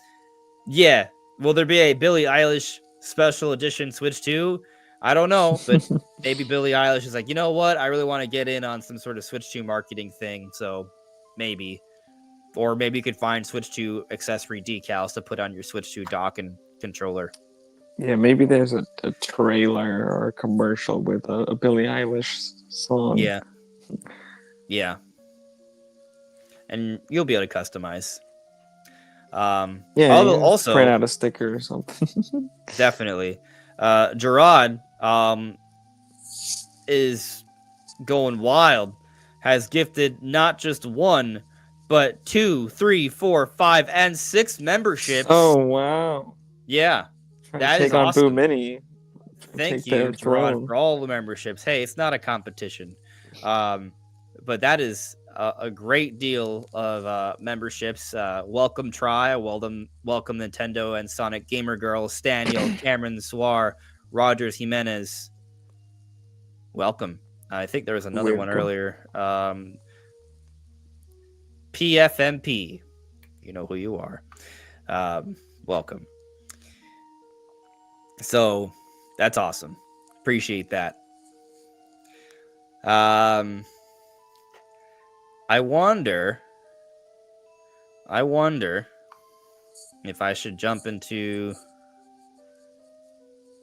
yeah, will there be a Billie Eilish special edition Switch 2? I don't know, but maybe Billie Eilish is like, you know what? I really want to get in on some sort of Switch 2 marketing thing. So maybe. Or maybe you could find Switch 2 accessory decals to put on your Switch 2 dock and controller. Yeah, maybe there's a trailer or a commercial with a Billie Eilish song. Yeah. Yeah. And you'll be able to customize. Also print out a sticker or something. Definitely. Gerard is going wild, has gifted not just 1, but 2, 3, 4, 5, and 6 memberships. Oh wow. Yeah. That is awesome. Boo Mini. Thank you, Gerard, for all the memberships. Hey, it's not a competition. But that is a great deal of memberships. Welcome Try, welcome Nintendo and Sonic Gamer Girl, Staniel, Cameron Suar, Rogers Jimenez. Welcome. I think there was another one earlier. PFMP. You know who you are. Welcome. So that's awesome. Appreciate that. I wonder if I should jump into.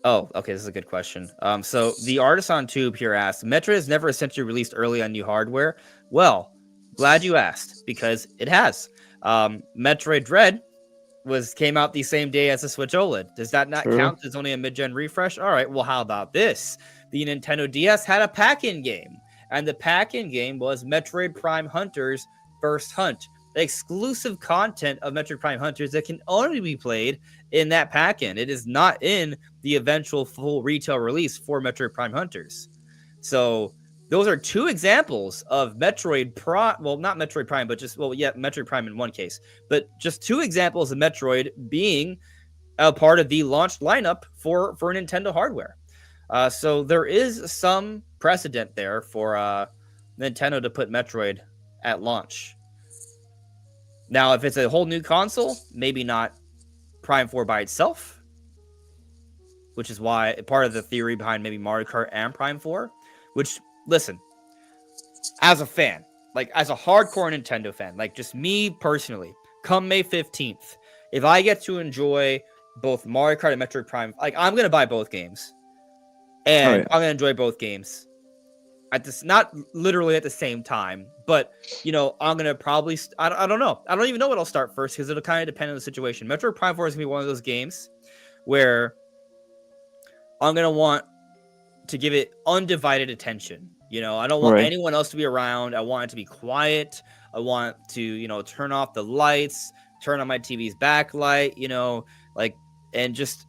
Oh, okay, this is a good question. So the artist on Tube here asked, Metroid is never essentially released early on new hardware. Well, glad you asked, because it has. Metroid Dread came out the same day as the Switch OLED. Does that not count as only a mid-gen refresh? All right, well, how about this? The Nintendo DS had a pack-in game, and the pack-in game was Metroid Prime Hunters First Hunt. The exclusive content of Metroid Prime Hunters that can only be played in that pack-in. It is not in the eventual full retail release for Metroid Prime Hunters. So those are 2 examples of Metroid Prime. Well, not Metroid Prime, but Metroid Prime in one case. But just 2 examples of Metroid being a part of the launch lineup for Nintendo hardware. So there is some precedent there for Nintendo to put Metroid at launch. Now, if it's a whole new console, maybe not Prime 4 by itself, which is why part of the theory behind maybe Mario Kart and Prime 4, which, listen, as a fan, like as a hardcore Nintendo fan, like just me personally, come May 15th, if I get to enjoy both Mario Kart and Metroid Prime, like I'm going to buy both games. And I'm going to enjoy both games. Not literally at the same time, but, I'm going to probably, I don't know. I don't even know what I'll start first, because it'll kind of depend on the situation. Metroid Prime 4 is going to be one of those games where I'm going to want to give it undivided attention. I don't want anyone else to be around. I want it to be quiet. I want to, turn off the lights, turn on my TV's backlight, and just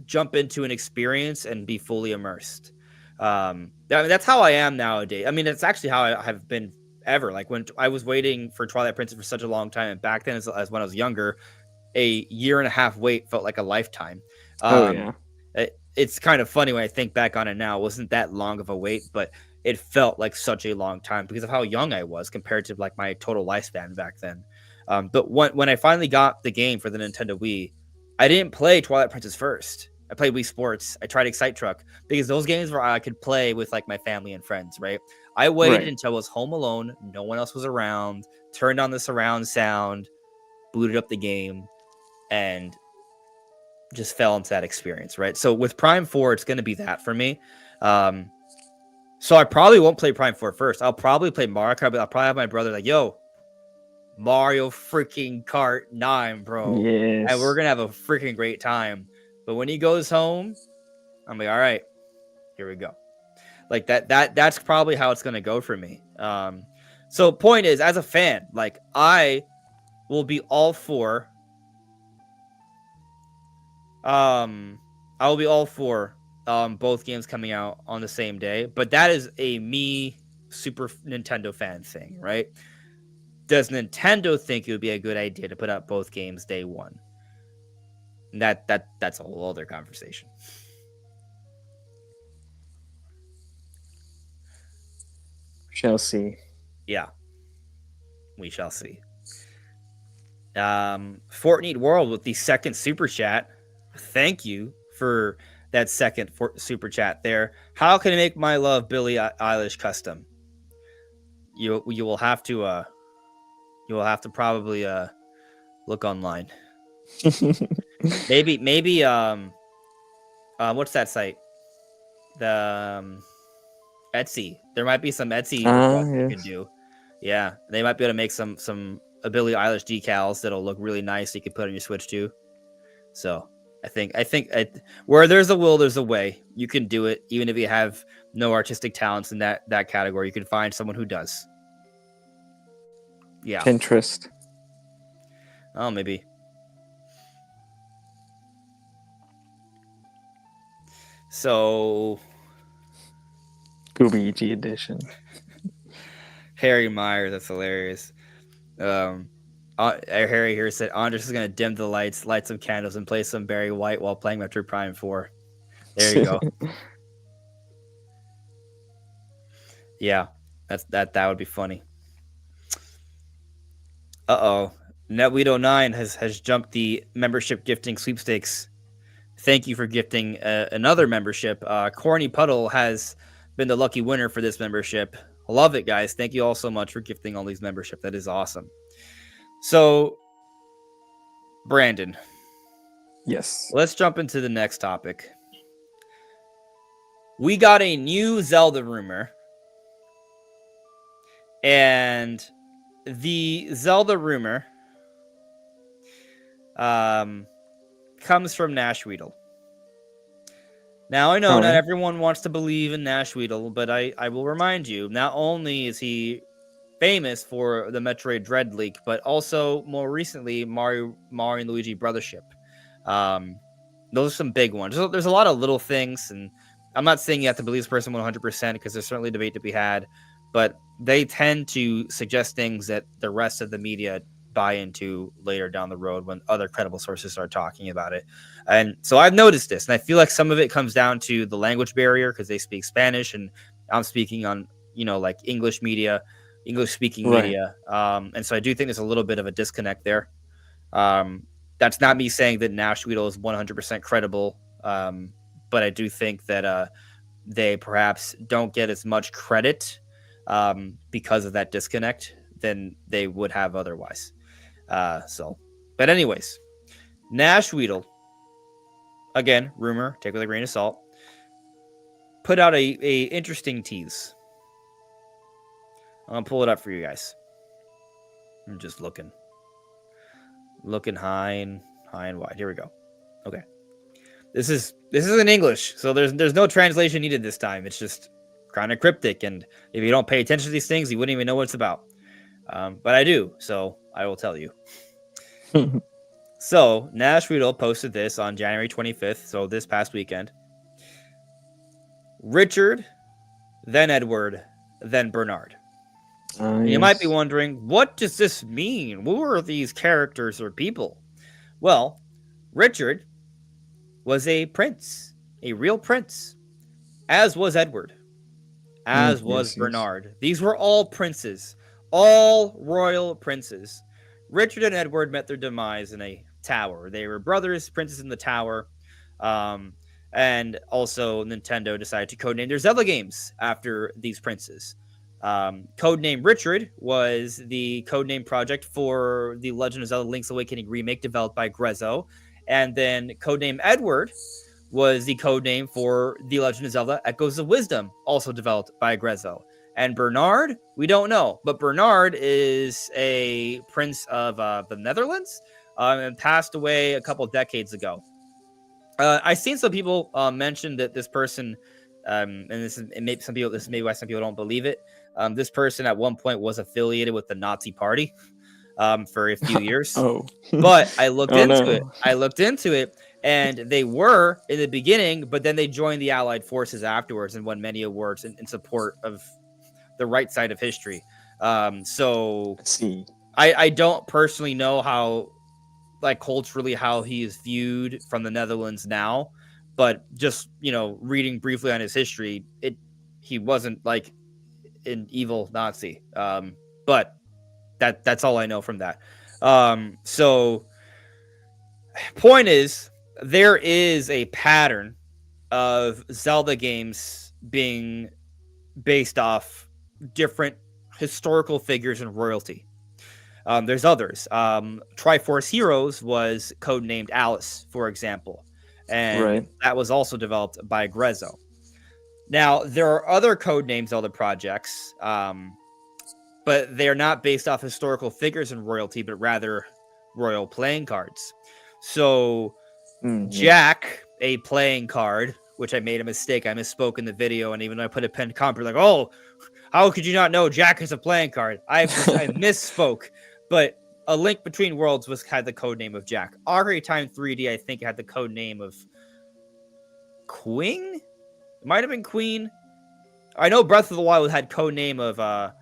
jump into an experience and be fully immersed. That's how I am nowadays. I mean, it's actually how I have been ever. Like when I was waiting for Twilight Princess for such a long time, and back then, as when I was younger, a 1.5 year wait felt like a lifetime. It's kind of funny when I think back on it now. It wasn't that long of a wait, but it felt like such a long time because of how young I was compared to like my total lifespan back then. But when I finally got the game for the Nintendo Wii, I didn't play Twilight Princess first. I played Wii Sports. I tried Excite Truck because those games where I could play with like my family and friends, right? I waited until I was home alone. No one else was around. Turned on the surround sound, booted up the game, and just fell into that experience, right? So with Prime 4, it's going to be that for me. So I probably won't play Prime 4 first. I'll probably play Mario Kart, but I'll probably have my brother like, yo, Mario freaking Kart 9, bro. Yes. And we're going to have a freaking great time. But when he goes home, I'm like, all right, here we go. Like that's probably how it's going to go for me. So point is, as a fan, like I will be all for both games coming out on the same day, but that is a me Super Nintendo fan thing, right? Does Nintendo think it would be a good idea to put out both games day one? And that's a whole other conversation. Shall see. Yeah, we shall see. Fortnite World with the second super chat. Thank you for that second super chat there. How can I make my love Billie Eilish custom? You will have to probably look online. maybe what's that site? The Etsy. There might be some Etsy you can do. Yeah, they might be able to make some Billie Eilish decals that'll look really nice. You can put on your Switch too. So I think where there's a will, there's a way. You can do it, even if you have no artistic talents in that category. You can find someone who does. Yeah. Pinterest. Oh, maybe. So Gooby edition. Harry Myers, that's hilarious. Harry here said Andres is gonna dim the lights, light some candles, and play some Barry White while playing Metroid Prime 4. There you go. Yeah, that would be funny. Netweed09 has jumped the membership gifting sweepstakes. Thank you for gifting another membership. Corny Puddle has been the lucky winner for this membership. I love it, guys. Thank you all so much for gifting all these membership. That is awesome. So, Brandon. Yes. Let's jump into the next topic. We got a new Zelda rumor. And the Zelda rumor comes from Nash Weedle. Now, I know not everyone wants to believe in Nash Weedle, but I will remind you, not only is he famous for the Metroid Dread leak, but also more recently, Mario and Luigi Brothership. Those are some big ones. There's a lot of little things, and I'm not saying you have to believe this person 100% because there's certainly debate to be had, but they tend to suggest things that the rest of the media buy into later down the road when other credible sources start talking about it. And so I've noticed this, and I feel like some of it comes down to the language barrier because they speak Spanish and I'm speaking on, like English speaking media. And so I do think there's a little bit of a disconnect there. That's not me saying that Nash Weedle is 100% credible. But I do think that they perhaps don't get as much credit because of that disconnect than they would have otherwise. But anyways, Nash Weedle, again, rumor, take with a grain of salt, put out a interesting tease. I'm gonna pull it up for you guys. I'm just looking high and wide. Here we go. Okay, this is in English, so there's no translation needed this time. It's just kind of cryptic, and if you don't pay attention to these things, you wouldn't even know what it's about. But I do, so I will tell you. So Nash Weedle posted this on January 25th, so this past weekend. Richard, then Edward, then Bernard. You might be wondering, what does this mean? Who are these characters or people? Well, Richard was a prince, a real prince, as was Edward, as was Bernard. These were all princes, all royal princes. Richard and Edward met their demise in a tower. They were brothers, princes in the tower. And also Nintendo decided to codename their Zelda games after these princes. Codename Richard was the codename project for the Legend of Zelda Link's Awakening remake developed by Grezzo. And then codename Edward was the codename for the Legend of Zelda Echoes of Wisdom, also developed by Grezzo. And Bernard, we don't know, but Bernard is a prince of the Netherlands and passed away a couple of decades ago. I've seen some people mention that this person, and this is maybe some people. This is maybe why some people don't believe it. This person at one point was affiliated with the Nazi Party for a few years. But I looked into it. I looked into it, and they were in the beginning, but then they joined the Allied forces afterwards and won many awards in support of the right side of history. So I don't personally know how, like, culturally how he is viewed from the Netherlands now, but just, you know, reading briefly on his history, he wasn't like an evil Nazi. But that's all I know from that. So point is, there is a pattern of Zelda games being based off different historical figures and royalty. There's others. Triforce Heroes was codenamed Alice, for example, and that was also developed by Grezzo. Now, there are other codenames, Zelda projects, but they're not based off historical figures and royalty, but rather royal playing cards. So, Jack, a playing card, which I made a mistake. I misspoke in the video, and even though I put a pen comp, like, oh, how could you not know Jack is a playing card? I misspoke. But A Link Between Worlds had the code name of Jack. Ocarina of Time 3D, I think, had the code name of Queen. It might have been Queen. I know Breath of the Wild had code name of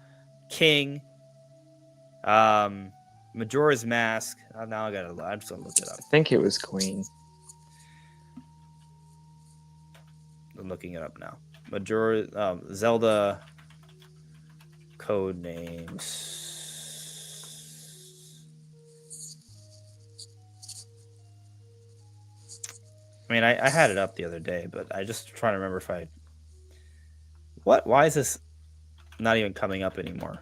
King. Majora's Mask. Now I'm just gonna look it up. I think it was Queen. I'm looking it up now. Zelda code names. I mean, I had it up the other day, but I just trying to remember if I. What? Why is this not even coming up anymore?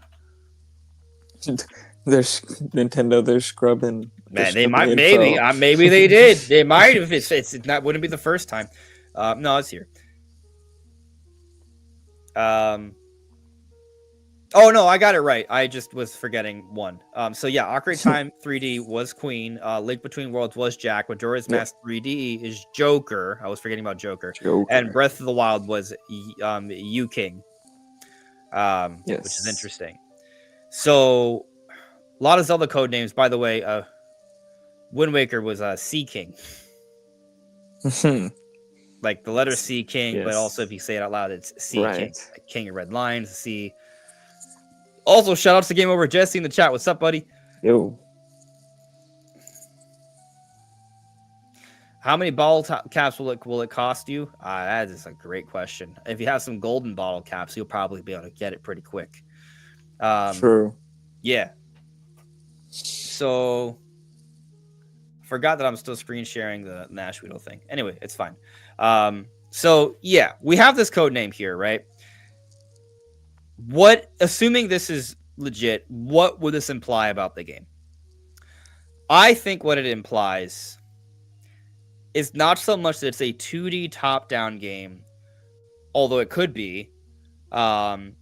There's Nintendo. They're scrubbing. Man, they might. Maybe they did. They might have. It's not. Wouldn't be the first time. No, it's here. Oh no, I got it right. I just was forgetting one. So yeah, Ocarina of Time 3D was Queen. Link Between Worlds was Jack. Majora's Mask 3D is Joker. I was forgetting about Joker. And Breath of the Wild was Yu King. Which is interesting. So a lot of Zelda code names. By the way, Wind Waker was Sea King. Like the letter C, King, but also if you say it out loud, it's Sea King. Like King of Red Lions, C. Also, shout outs to Game Over Jesse in the chat. What's up, buddy? Yo. How many bottle caps will it cost you? That is a great question. If you have some golden bottle caps, you'll probably be able to get it pretty quick. True. Yeah. So, forgot that I'm still screen sharing the Nash Weedle thing. Anyway, it's fine. So yeah, we have this code name here, right? Assuming this is legit, what would this imply about the game? I think what it implies is not so much that it's a 2D top-down game, although it could be. I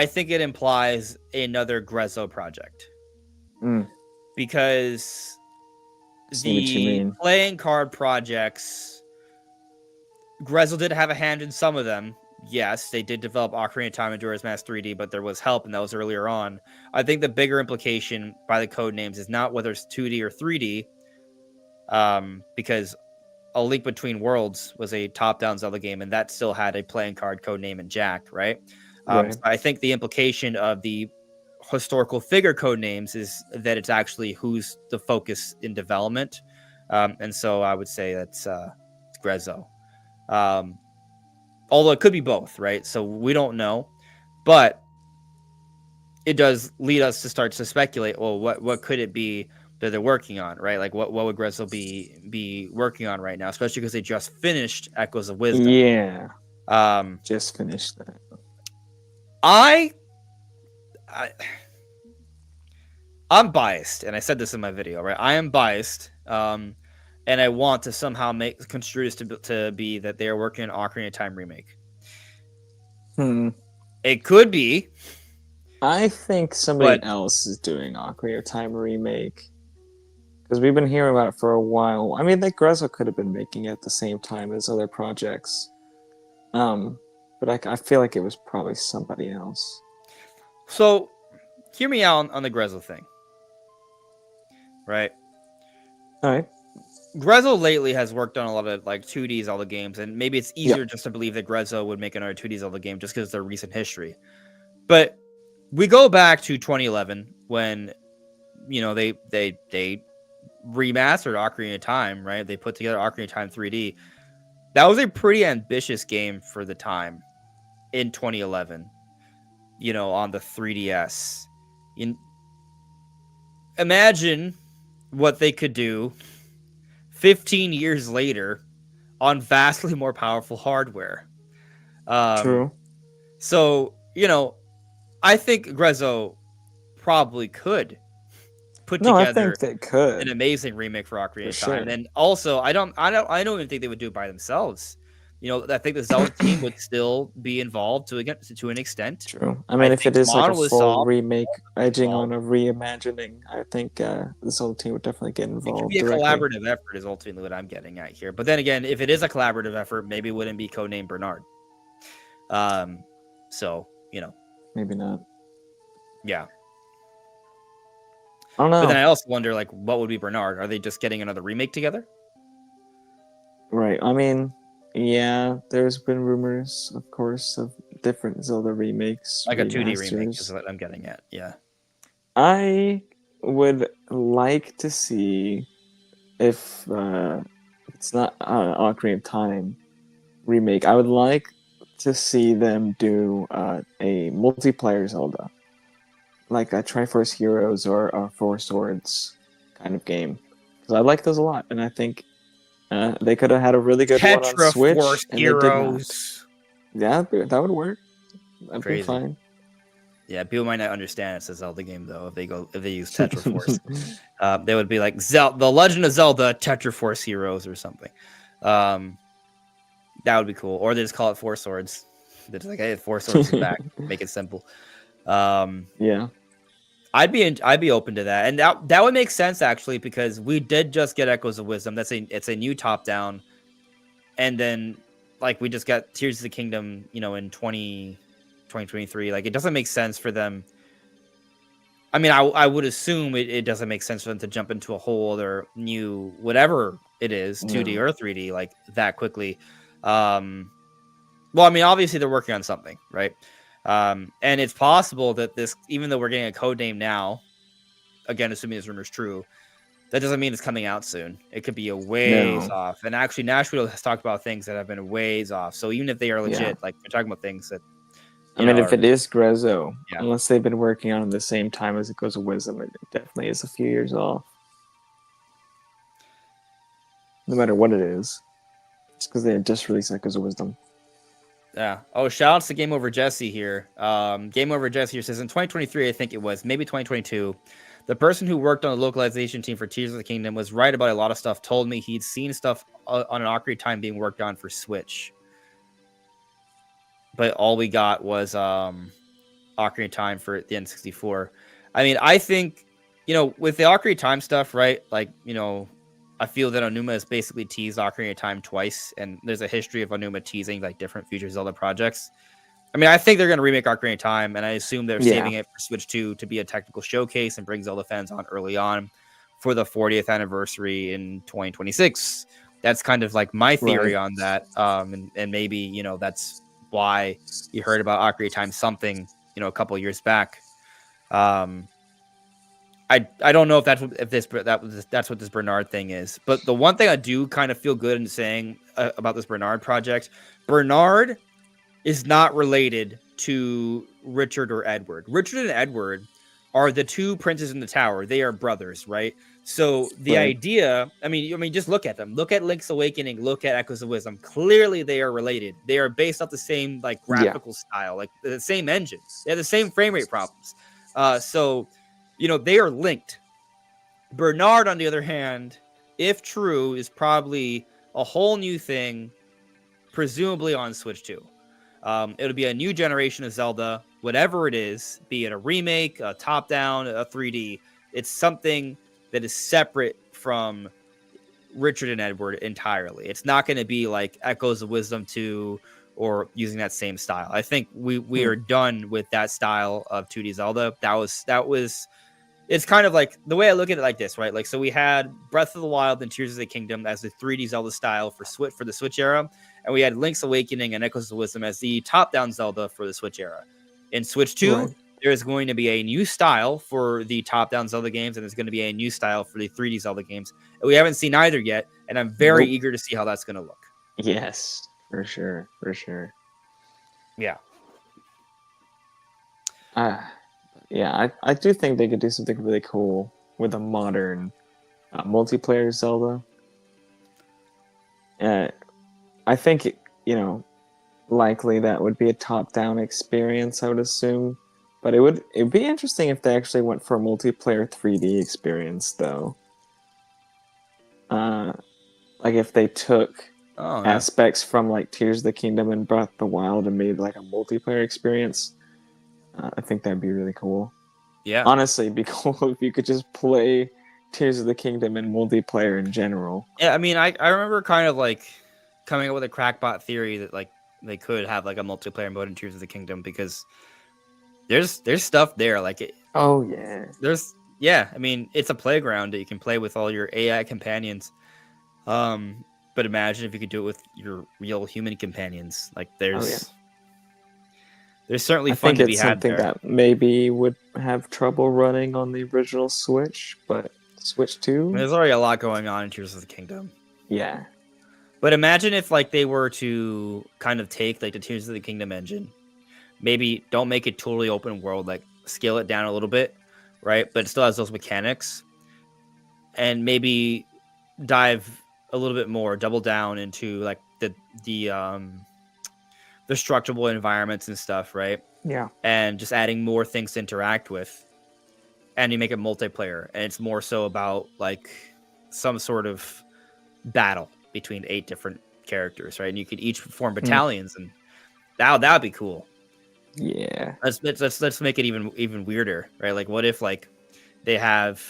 think it implies another Grezzo project. Because the playing card projects, Grezzo did have a hand in some of them. Yes, they did develop Ocarina of Time and Majora's Mask 3D, but there was help, and that was earlier on. I think the bigger implication by the code names is not whether it's 2D or 3D, because A Link Between Worlds was a top-down Zelda game, and that still had a playing card code name in Jack, right? So I think the implication of the historical figure code names is that it's actually who's the focus in development, and so I would say that's Grezzo. Although it could be both, right? So we don't know, but it does lead us to start to speculate. Well, what could it be that they're working on, right? Like what would Grezzo be working on right now, especially because they just finished Echoes of Wisdom. Yeah, just finished that. I'm biased, and I said this in my video, right? I am biased, and I want to somehow construe this to be that they are working on Ocarina of Time remake. It could be. I think somebody else is doing Ocarina of Time remake. Because we've been hearing about it for a while. I mean, like Grezzo could have been making it at the same time as other projects. But I feel like it was probably somebody else. So, hear me out on the Grezzo thing. Right? All right. Grezzo lately has worked on a lot of like 2D Zelda games, and maybe it's easier just to believe that Grezzo would make another 2D Zelda game just because of their recent history. But we go back to 2011 when, you know, they remastered Ocarina of Time, right? They put together Ocarina of Time 3D. That was a pretty ambitious game for the time in 2011, you know, on the 3DS. Imagine what they could do 15 years later on vastly more powerful hardware. True. So, you know, I think Grezzo probably could put together an amazing remake for Ocarina of Time. And also, I don't even think they would do it by themselves. You know, I think the Zelda team would still be involved to an extent. True. I mean, if it is like a full remake, edging on a reimagining, I think the Zelda team would definitely get involved. It could be a collaborative effort, is ultimately what I'm getting at here. But then again, if it is a collaborative effort, maybe it wouldn't be codenamed Bernard. So, you know, maybe not. Yeah. I don't know. But then I also wonder, like, what would be Bernard? Are they just getting another remake together? Right. I mean, yeah, there's been rumors, of course, of different Zelda remakes. Like a 2D remake is what I'm getting at. Yeah. I would like to see if it's not Ocarina of Time remake. I would like to see them do a multiplayer Zelda, like a Triforce Heroes or a Four Swords kind of game. Because I like those a lot, and I think they could have had a really good one on Switch. Force Heroes. Yeah, that would work. That'd be fine. Yeah, people might not understand it's a Zelda game though if they use Tetraforce. They would be like The Legend of Zelda Tetraforce Heroes or something. That would be cool. Or they just call it Four Swords. They're just like, hey, Four Swords is back. Make it simple. Yeah. I'd be open to that, and that would make sense actually, because we did just get Echoes of Wisdom. It's a new top down, and then like we just got Tears of the Kingdom, you know, in 2023. Like, it doesn't make sense for them. I mean, I would assume it doesn't make sense for them to jump into a whole other new whatever it is, 2D or 3D, like that quickly. Well, I mean, obviously they're working on something, right? And it's possible that this, even though we're getting a code name now, again, assuming this rumor is true, that doesn't mean it's coming out soon. It could be a ways off. And actually, Nashville has talked about things that have been ways off. So even if they are legit, like we're talking about things that, I mean, if it is Grezzo, unless they've been working on it at the same time as Echoes of Wisdom, it definitely is a few years off. No matter what it is. Just because they had just released Echoes of Wisdom. Yeah. Oh, shout outs to Game Over Jesse here. Game Over Jesse here says in 2023, I think it was, maybe 2022, the person who worked on the localization team for Tears of the Kingdom was right about a lot of stuff. Told me he'd seen stuff on an Ocarina of Time being worked on for Switch. But all we got was Ocarina of Time for the N64. I mean, I think, you know, with the Ocarina of Time stuff, right? Like, you know, I feel that Onuma has basically teased Ocarina of Time twice, and there's a history of Onuma teasing like different future Zelda projects. I mean, I think they're going to remake Ocarina of Time, and I assume they're saving it for Switch 2 to be a technical showcase and bring Zelda fans on early on for the 40th anniversary in 2026. That's kind of like my theory on that. And maybe, you know, that's why you heard about Ocarina of Time something, you know, a couple of years back. I don't know if that's what this Bernard thing is, but the one thing I do kind of feel good in saying about this Bernard project, Bernard is not related to Richard or Edward. Richard and Edward are the two princes in the tower. They are brothers, right? So the idea, I mean, just look at them. Look at Link's Awakening. Look at Echoes of Wisdom. Clearly, they are related. They are based off the same like graphical style, like the same engine. They have the same frame rate problems. So, you know, they are linked. Bernard, on the other hand, if true, is probably a whole new thing, presumably on Switch 2. It'll be a new generation of Zelda, whatever it is, be it a remake, a top-down, a 3D. It's something that is separate from Richard and Edward entirely. It's not going to be like Echoes of Wisdom 2 or using that same style. I think we are done with that style of 2D Zelda. That was it's kind of like the way I look at it like this, right? Like, so we had Breath of the Wild and Tears of the Kingdom as the 3D Zelda style for the Switch era, and we had Link's Awakening and Echoes of Wisdom as the top-down Zelda for the Switch era. In Switch 2, right, there is going to be a new style for the top-down Zelda games, and there's going to be a new style for the 3D Zelda games. And we haven't seen either yet, and I'm very eager to see how that's going to look. Yes, for sure. Yeah. Yeah, I do think they could do something really cool with a modern multiplayer Zelda. I think, likely that would be a top-down experience, I would assume. But it'd be interesting if they actually went for a multiplayer 3D experience, though. Like if they took aspects from like Tears of the Kingdom and Breath of the Wild and made like a multiplayer experience. I think that'd be really cool. Yeah. Honestly, it'd be cool if you could just play Tears of the Kingdom in multiplayer in general. Yeah, I mean, I remember kind of like coming up with a crackpot theory that like they could have like a multiplayer mode in Tears of the Kingdom because there's stuff there. Like oh yeah. I mean, it's a playground that you can play with all your AI companions. But imagine if you could do it with your real human companions. Like there's certainly fun to be had there. I think it's something that maybe would have trouble running on the original Switch, but Switch 2? There's already a lot going on in Tears of the Kingdom. Yeah. But imagine if like they were to kind of take like the Tears of the Kingdom engine, maybe don't make it totally open world, like scale it down a little bit, right? But it still has those mechanics, and maybe dive a little bit more, double down into like the destructible environments and stuff, right? Yeah. And just adding more things to interact with. And you make it multiplayer, and it's more so about like some sort of battle between 8 different characters, right? And you could each form battalions, and that would be cool. Yeah. Let's make it even weirder, right? Like, what if like they have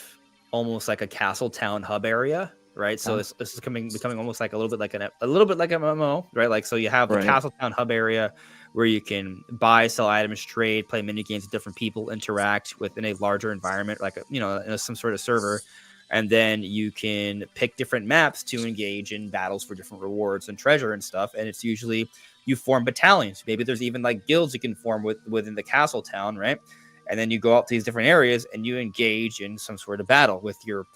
almost like a castle town hub area, right? So this is becoming almost like a little bit like a MMO, right? Like, so you have the castle town hub area where you can buy, sell items, trade, play mini games with different people, interact within a larger environment, like in some sort of server, and then you can pick different maps to engage in battles for different rewards and treasure and stuff. And it's usually you form battalions. Maybe there's even like guilds you can form within the castle town, right? And then you go out to these different areas and you engage in some sort of battle with your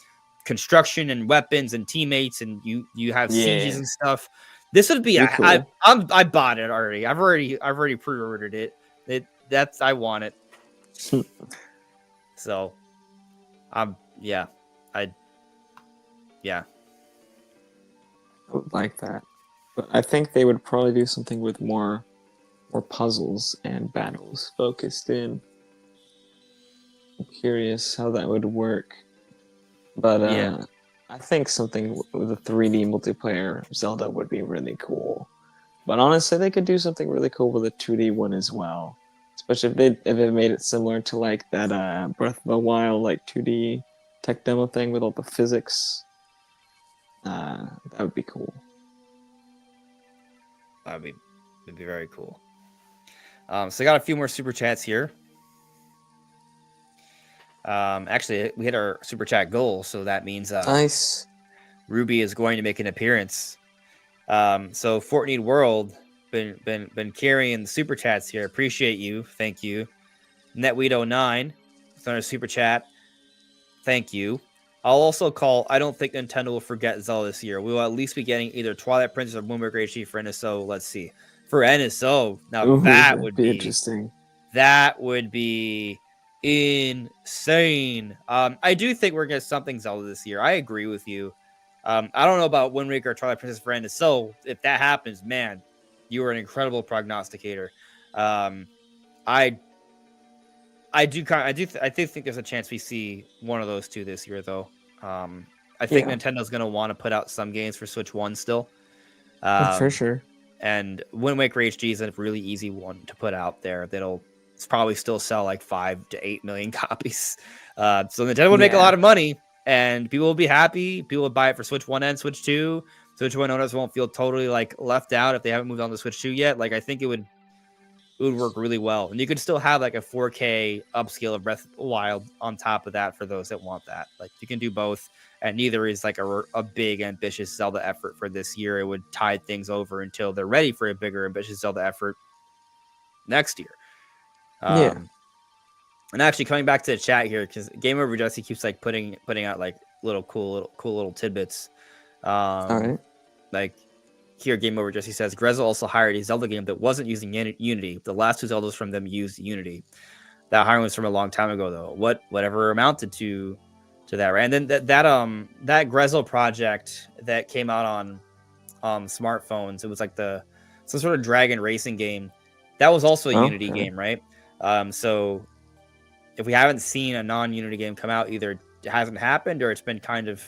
construction and weapons and teammates, and you have sieges and stuff. This would be cool. I bought it already. I've already pre-ordered it. I want it. So, I would like that. But I think they would probably do something with more puzzles and battles focused in. I'm curious how that would work. But I think something with a 3D multiplayer Zelda would be really cool. But honestly, they could do something really cool with a 2D one as well. Especially if they made it similar to like that Breath of the Wild like 2D tech demo thing with all the physics. That would be cool. That'd be very cool. So I got a few more super chats here. Actually, we hit our super chat goal, so that means nice. Ruby is going to make an appearance. So Fortnite World been carrying the super chats here. Appreciate you, thank you. Netweed09, it's on a super chat. Thank you. I'll also call. I don't think Nintendo will forget Zelda this year. We will at least be getting either Twilight Princess or Moonbreaker HD for NSO. Let's see. For NSO, now that would be interesting. That would be insane. I do think we're gonna get something Zelda this year. I agree with you. I don't know about Wind Waker or Twilight Princess for NSO. If that happens, man, you are an incredible prognosticator. I think there's a chance we see one of those two this year, though. I think Nintendo's going to want to put out some games for Switch 1 still. For sure. And Wind Waker HD is a really easy one to put out there. It's probably still sell like 5 to 8 million copies. So Nintendo would make a lot of money, and people will be happy. People would buy it for Switch 1 and Switch 2. Switch 1 owners won't feel totally like left out if they haven't moved on to Switch 2 yet. Like I think it would work really well, and you could still have like a 4K upscale of Breath of the Wild on top of that for those that want that. Like you can do both, and neither is like a big ambitious Zelda effort for this year. It would tide things over until they're ready for a bigger ambitious Zelda effort next year. And actually coming back to the chat here, because Game Over Jesse keeps like putting out like cool little tidbits. All right. Like here, Game Over Jesse says Grezzo also hired a Zelda game that wasn't using Unity. The last 2 Zeldas from them used Unity. That hiring was from a long time ago, though. Whatever amounted to that, right? And then that Grezzo project that came out on smartphones. It was like some sort of dragon racing game. That was also a Unity game, right? So if we haven't seen a non-Unity game come out, either it hasn't happened or it's been kind of,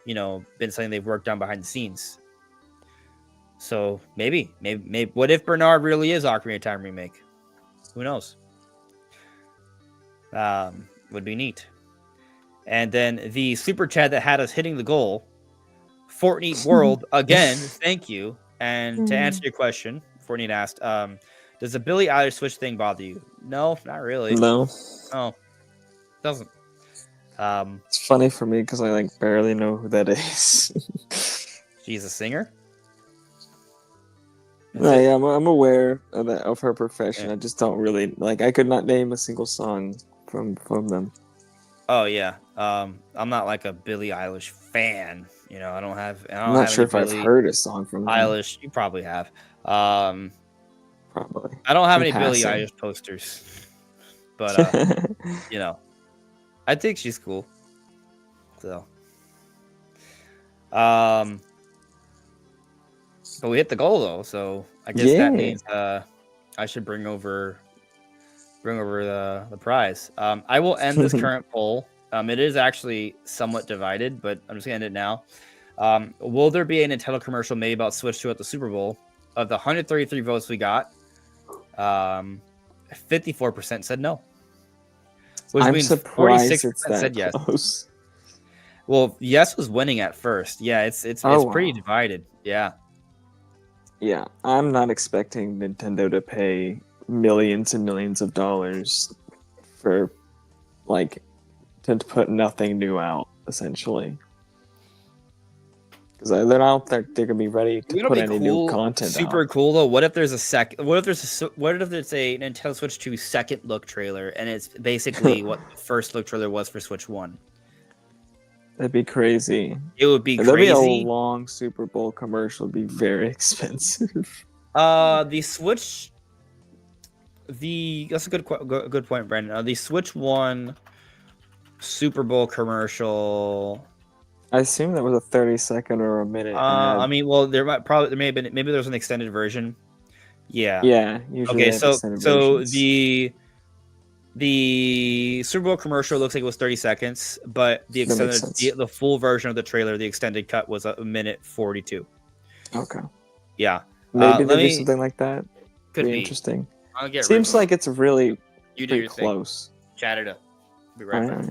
been something they've worked on behind the scenes. So maybe. What if Bernard really is Ocarina of Time remake? Who knows? Would be neat. And then the super chat that had us hitting the goal, Fortnite World again. Thank you. And to answer your question, Fortnite asked, does the Billie Eilish Switch thing bother you? No, not really. No. Oh, doesn't. It's funny for me because I like barely know who that is. She's a singer. Yeah, I'm aware of her profession. Yeah. I just don't really like. I could not name a single song from them. Oh yeah, I'm not like a Billie Eilish fan. I don't have. I'm not sure if I've heard a song from Eilish. You probably have. Probably. I don't have any Billie Eilish posters, but I think she's cool. So, but we hit the goal though, so I guess that means I should bring over the prize. I will end this current poll. It is actually somewhat divided, but I'm just gonna end it now. Will there be a Nintendo commercial made about Switch 2 at the Super Bowl? Of the 133 votes we got, 54% said no. Which I'm means surprised 46% it's that said yes. Close. Well, yes was winning at first. Yeah, it's pretty divided. Yeah. Yeah, I'm not expecting Nintendo to pay millions and millions of dollars for to put nothing new out, essentially. Because they're not they're gonna be ready to put any new content Super out. Cool though. What if there's a Nintendo Switch 2 second look trailer, and it's basically what the first look trailer was for Switch 1? That'd be crazy. It would be crazy. There'd be a long Super Bowl commercial. It'd be very expensive. The Switch. That's a good point, Brandon. The Switch 1 Super Bowl commercial. I assume that was a 30-second or a minute. I mean, well, there may have been, maybe there was an extended version. Yeah. Yeah. Usually okay. So the Super Bowl commercial looks like it was 30 seconds, but the full version of the trailer, the extended cut, was a minute 42. Okay. Yeah. Maybe they do something like that. Could be interesting. I'll get Seems like it's really pretty close. Chat it up. Be right back.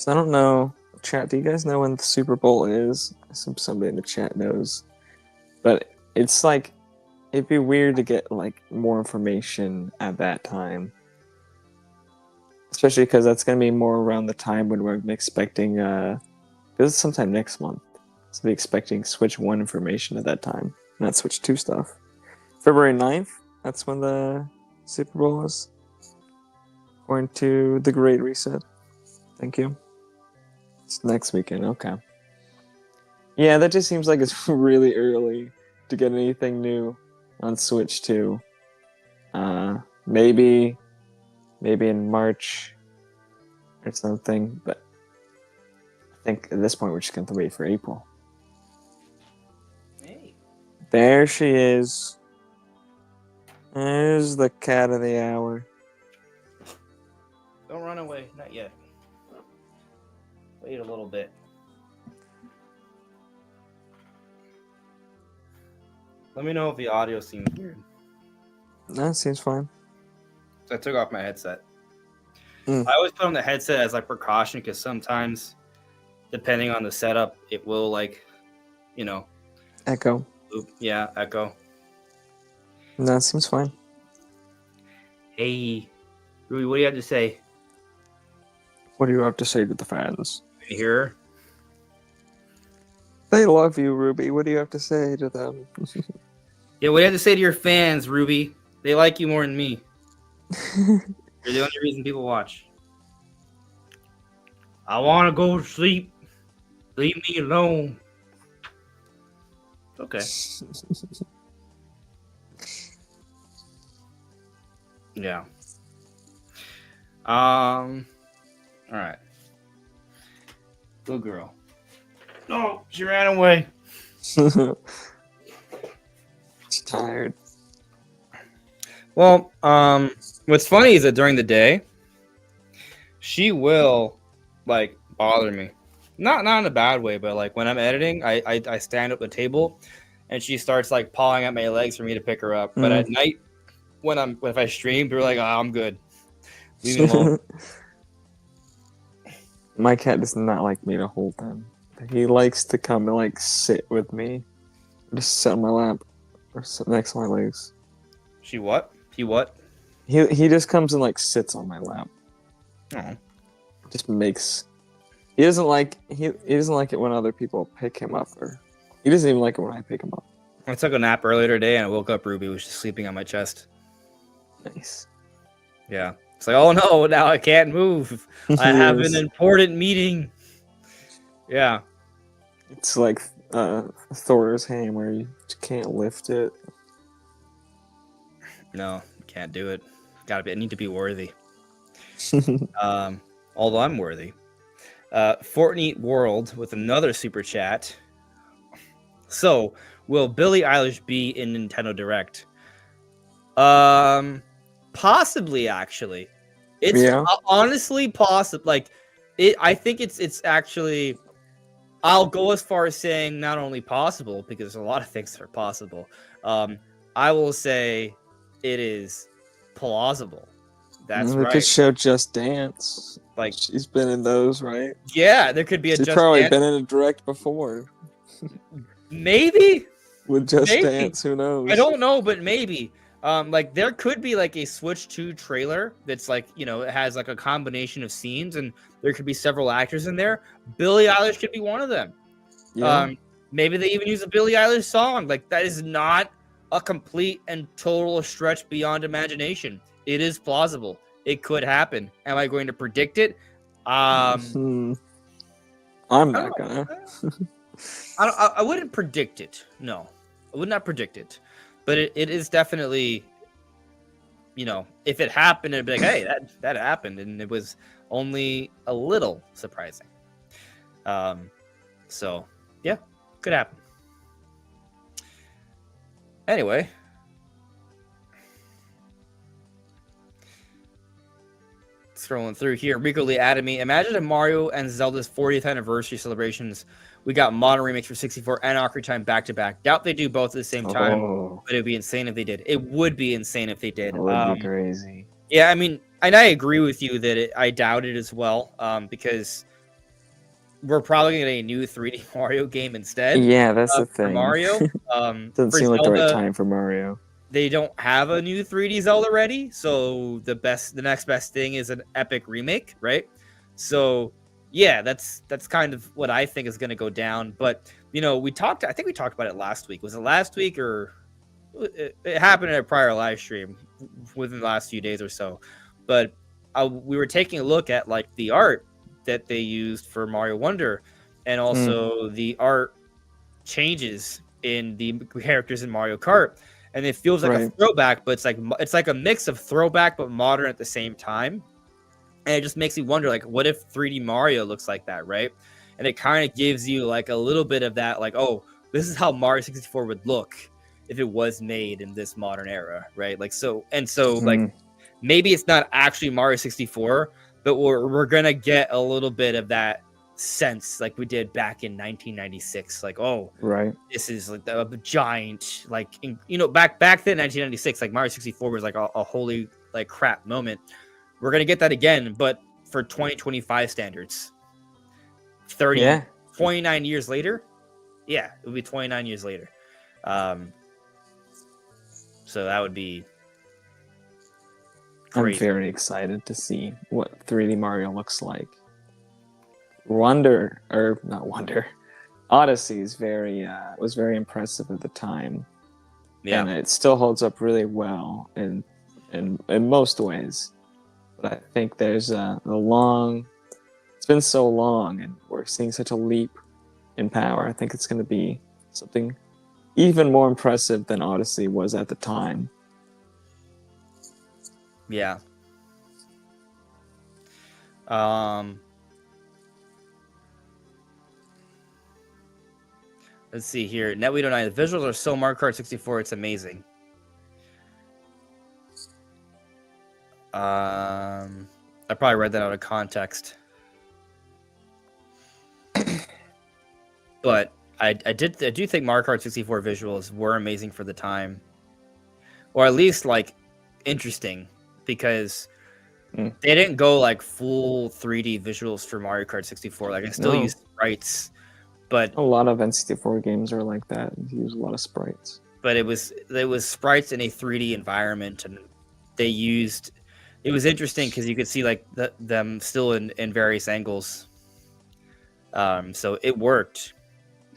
I don't know. Chat, do you guys know when the Super Bowl is? I assume somebody in the chat knows. But it's it'd be weird to get more information at that time. Especially because that's going to be more around the time when we're expecting, because it's sometime next month. So we're expecting Switch 1 information at that time, not Switch 2 stuff. February 9th, that's when the Super Bowl is. According to the Great Reset. Thank you. It's next weekend, okay. Yeah, that just seems like it's really early to get anything new on Switch 2. Maybe in March or something, but I think at this point we're just going to wait for April. Hey. There she is. There's the cat of the hour. Don't run away, not yet. Wait a little bit. Let me know if the audio seems weird. No, it seems fine. So I took off my headset. I always put on the headset as like precaution because sometimes, depending on the setup, it will like, Echo. Yeah, echo. No, it seems fine. Hey, Ruby, what do you have to say? What do you have to say to the fans? Can you hear her? They love you, Ruby. What do you have to say to them? Yeah, what do you have to say to your fans, Ruby? They like you more than me. You're the only reason people watch. I want to go to sleep. Leave me alone. Okay. Yeah. All right. Good girl. No, she ran away. She's tired. Well, what's funny is that during the day, she will like bother me. Not in a bad way, but like when I'm editing, I stand up the table, and she starts like pawing at my legs for me to pick her up. But at night, if I stream, they're like, "Oh, I'm good. Leave me alone." My cat does not like me to hold him. He likes to come and like sit with me, just sit on my lap or sit next to my legs. She what? He what? He just comes and like sits on my lap. Oh. Just makes. He doesn't like it when other people pick him up, or he doesn't even like it when I pick him up. I took a nap earlier today and I woke up. Ruby was just sleeping on my chest. Nice. Yeah. It's like, oh no, now I can't move. I have an important meeting. Yeah. It's like Thor's hammer. You just can't lift it. No, can't do it. I need to be worthy. Although I'm worthy. Fortnite World with another super chat. So, will Billie Eilish be in Nintendo Direct? Possibly, actually. It's honestly possible. Like, I think it's actually. I'll go as far as saying not only possible, because there's a lot of things that are possible. I will say it is plausible. That's right. We could show Just Dance. Like, she's been in those, right? Yeah, there could be a She's Just probably Dance. been in a Direct before. Maybe with Just Dance, who knows? I don't know, but maybe. Like there could be like a Switch 2 trailer that's like, it has like a combination of scenes, and there could be several actors in there. Billie Eilish could be one of them. Yeah. Maybe they even use a Billie Eilish song. Like that is not a complete and total stretch beyond imagination. It is plausible. It could happen. Am I going to predict it? I'm not gonna. I wouldn't predict it. No, I would not predict it. But it is definitely, if it happened, it'd be like, hey, that happened, and it was only a little surprising. So yeah, could happen. Anyway. Scrolling through here, Rico Lee added me. Imagine if Mario and Zelda's 40th anniversary celebrations, we got modern remakes for 64 and Ocarina of Time back to back. Doubt they do both at the same time, but it'd be insane if they did. It would be insane if they did. It would be crazy. Yeah, I mean, and I agree with you that I doubt it as well, because we're probably going to get a new 3D Mario game instead. Yeah, that's the thing. Mario. Doesn't seem like the right time for Mario. They don't have a new 3D Zelda ready, so the next best thing is an epic remake, right? So yeah, that's kind of what I think is going to go down. But I think we talked about it last week. Was it last week, or it happened in a prior live stream within the last few days or so? But we were taking a look at like the art that they used for Mario Wonder, and also the art changes in the characters in Mario Kart. And it feels like a throwback, but it's like a mix of throwback but modern at the same time. And it just makes me wonder, like, what if 3D Mario looks like that, right? And it kind of gives you like a little bit of that, like, oh, this is how Mario 64 would look if it was made in this modern era, right? Like like maybe it's not actually Mario 64, but we're gonna get a little bit of that sense like we did back in 1996. Like, oh, right. This is like a giant, like, back then, 1996, like Mario 64 was like a holy like crap moment. We're gonna get that again, but for 2025 standards. 29 years later. Yeah, it would be 29 years later. So that would be crazy. I'm very excited to see what 3D Mario looks like. Odyssey is was very impressive at the time. Yeah. And it still holds up really well in most ways. But I think there's it's been so long and we're seeing such a leap in power. I think it's going to be something even more impressive than Odyssey was at the time. Yeah. Let's see here. NetWeedO9, the visuals are so Mario Kart 64. It's amazing. I probably read that out of context. But I do think Mario Kart 64 visuals were amazing for the time. Or at least, like, interesting. Because they didn't go, like, full 3D visuals for Mario Kart 64. Like, I still use sprites. But a lot of N64 games are like that. You use a lot of sprites. But it was sprites in a 3D environment, and they used. It was interesting because you could see like them still in various angles. So it worked.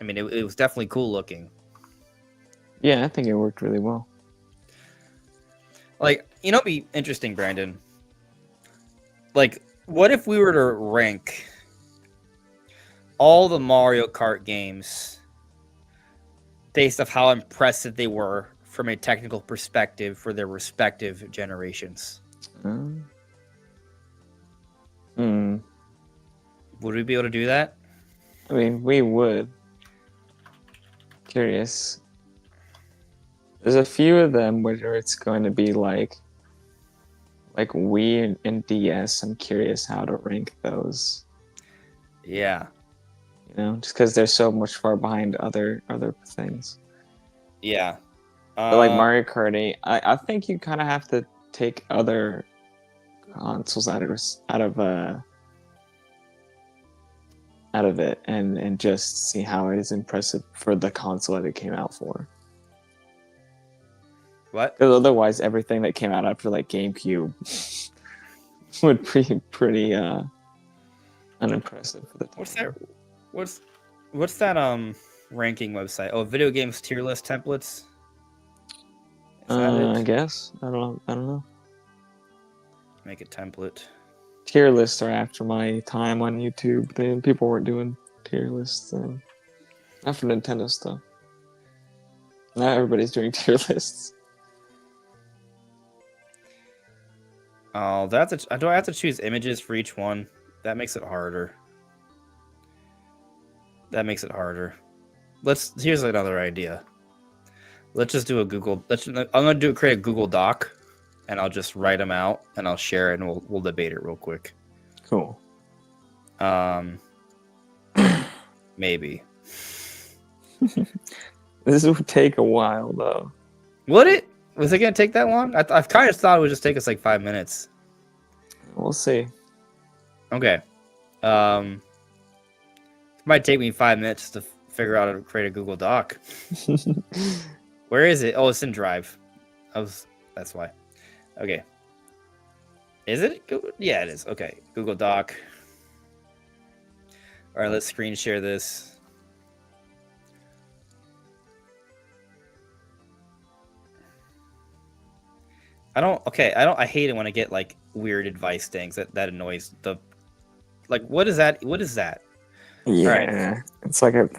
I mean, it was definitely cool looking. Yeah, I think it worked really well. Like, it'd be interesting, Brandon. Like, what if we were to rank all the Mario Kart games based off how impressive they were from a technical perspective for their respective generations? Would we be able to do that? I mean, we would. Curious. There's a few of them where it's going to be like Wii and DS. I'm curious how to rank those. Yeah. Just because they're so much far behind other things. Yeah. But like Mario Kart 8, I think you kind of have to take other consoles out of it and just see how it is impressive for the console that it came out for. What? Because otherwise, everything that came out after like GameCube would be pretty unimpressive for the time. What's that ranking website? Oh, video games tier list templates. Is that it? I guess. I don't know. Make a template. Tier lists are after my time on YouTube. People weren't doing tier lists then. Not for Nintendo stuff. Now everybody's doing tier lists. Oh, do I have to choose images for each one? That makes it harder. Here's another idea. Let's just do a Google. I'm gonna create a Google Doc, and I'll just write them out, and I'll share it, and we'll debate it real quick. Cool. Maybe. This would take a while, though. Would it? Was it gonna take that long? I've kind of thought it would just take us like 5 minutes. We'll see. Okay. It might take me 5 minutes to figure out how to create a Google Doc. Where is it? Oh, it's in Drive. That's why. Okay. Is it? Yeah, it is. Okay. Google Doc. All right, let's screen share this. I hate it when I get like weird advice things that annoys the. Like, what is that? What is that? Yeah, right. It's like have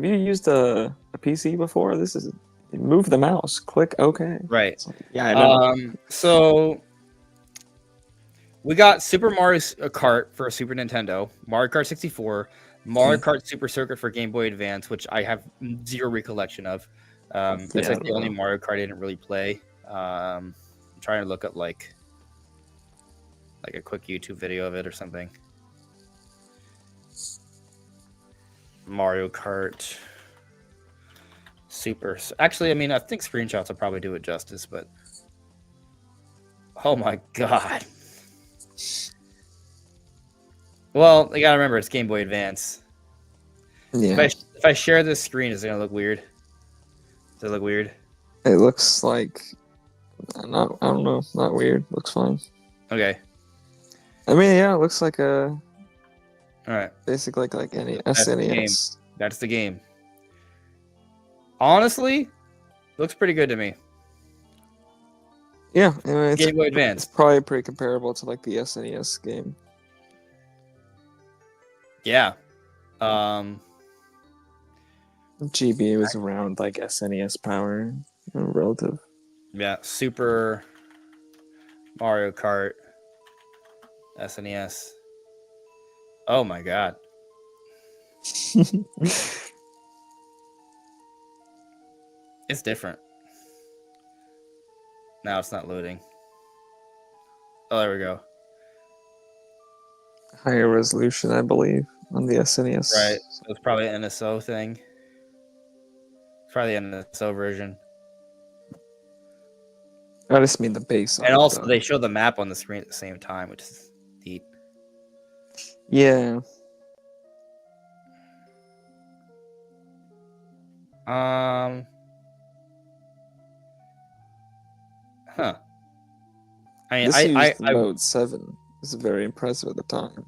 you used a PC before? This is move the mouse, click OK. Right. Like, yeah, I know. So we got Super Mario Kart for Super Nintendo, Mario Kart 64, Mario Kart Super Circuit for Game Boy Advance, which I have zero recollection of. That's like the only Mario Kart I didn't really play. I'm trying to look up like. like a quick YouTube video of it or something. Mario Kart Super. Actually, I mean, I think screenshots will probably do it justice, but oh my god. Well, you gotta remember it's Game Boy Advance. Yeah. If I share this screen, is it gonna look weird? Does it look weird? It looks like I don't know, not weird. Looks fine. Okay. I mean, yeah, it looks like all right. basically like any That's the game. SNES. That's the game. Honestly, looks pretty good to me. Yeah, I mean, Game Boy Advance. It's probably pretty comparable to like the SNES game. Yeah. GBA was around like SNES power, relative. Yeah, Super Mario Kart SNES. Oh my god. It's different. Now it's not loading. Oh, there we go. Higher resolution, I believe, on the SNES. Right. So it's probably an NSO thing. Probably an NSO version. I just mean the base. And also, they show the map on the screen at the same time, which is neat. Yeah. Huh. I mean, I Mode 7. This is very impressive at the time.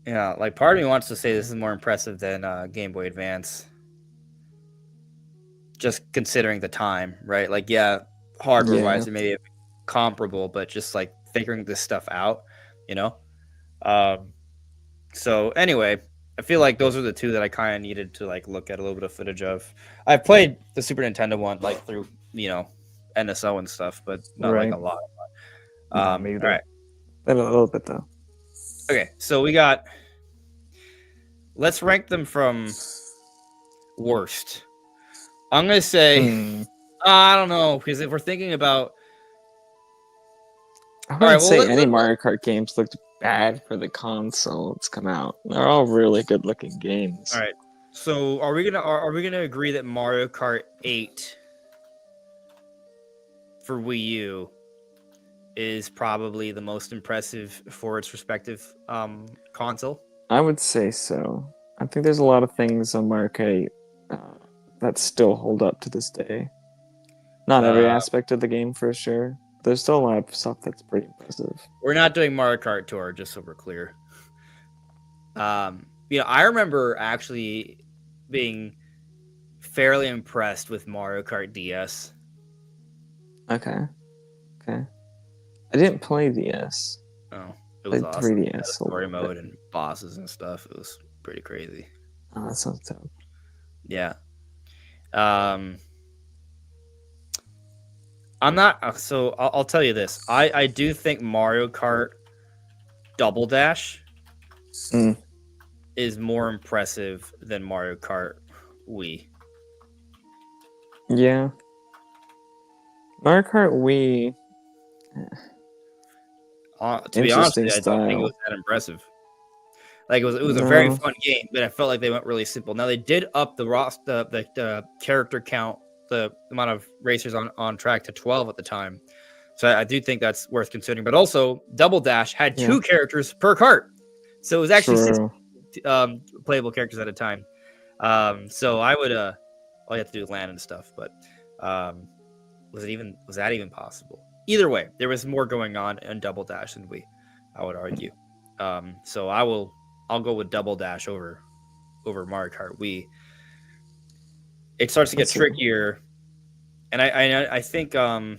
Yeah, like part of me wants to say this is more impressive than Game Boy Advance. Just considering the time, right? Like, yeah, hardware-wise, it may be comparable, but just like figuring this stuff out, you know? So anyway, I feel like those are the two that I kind of needed to like look at a little bit of footage of. I've played the Super Nintendo one like through, you know, NSO and stuff, but not like a lot. All right. A little bit though. Okay, so let's rank them from worst. I'm gonna say I don't know, because if we're thinking about I wouldn't say any Mario Kart games looked bad for the console it's come out. They're all really good looking games. All right. So are we gonna agree that Mario Kart 8 for Wii U is probably the most impressive for its respective console? I would say so. I think there's a lot of things on Mario Kart 8 that still hold up to this day. Not every aspect of the game for sure. There's still a lot of stuff that's pretty impressive. We're not doing Mario Kart Tour, just so we're clear. You know, I remember actually being fairly impressed with Mario Kart DS. Okay. I didn't play DS. Oh, it was awesome. 3DS. Story mode and bosses and stuff. It was pretty crazy. Oh, that sounds dope. Yeah. I'm not. So I'll tell you this. I do think Mario Kart Double Dash is more impressive than Mario Kart Wii. Yeah. Mario Kart Wii. To be honest, I don't think it was that impressive. Like it was a very fun game, but I felt like they went really simple. Now they did up the character count, the amount of racers on track to 12 at the time. So I do think that's worth considering. But also, Double Dash had 2 characters per kart, so it was actually 6 playable characters at a time. So I would all you have to do is land and stuff. But was that even possible? Either way, there was more going on in Double Dash than Wii, I would argue. So I'll go with Double Dash over Mario Kart Wii. It starts to get trickier, and I think you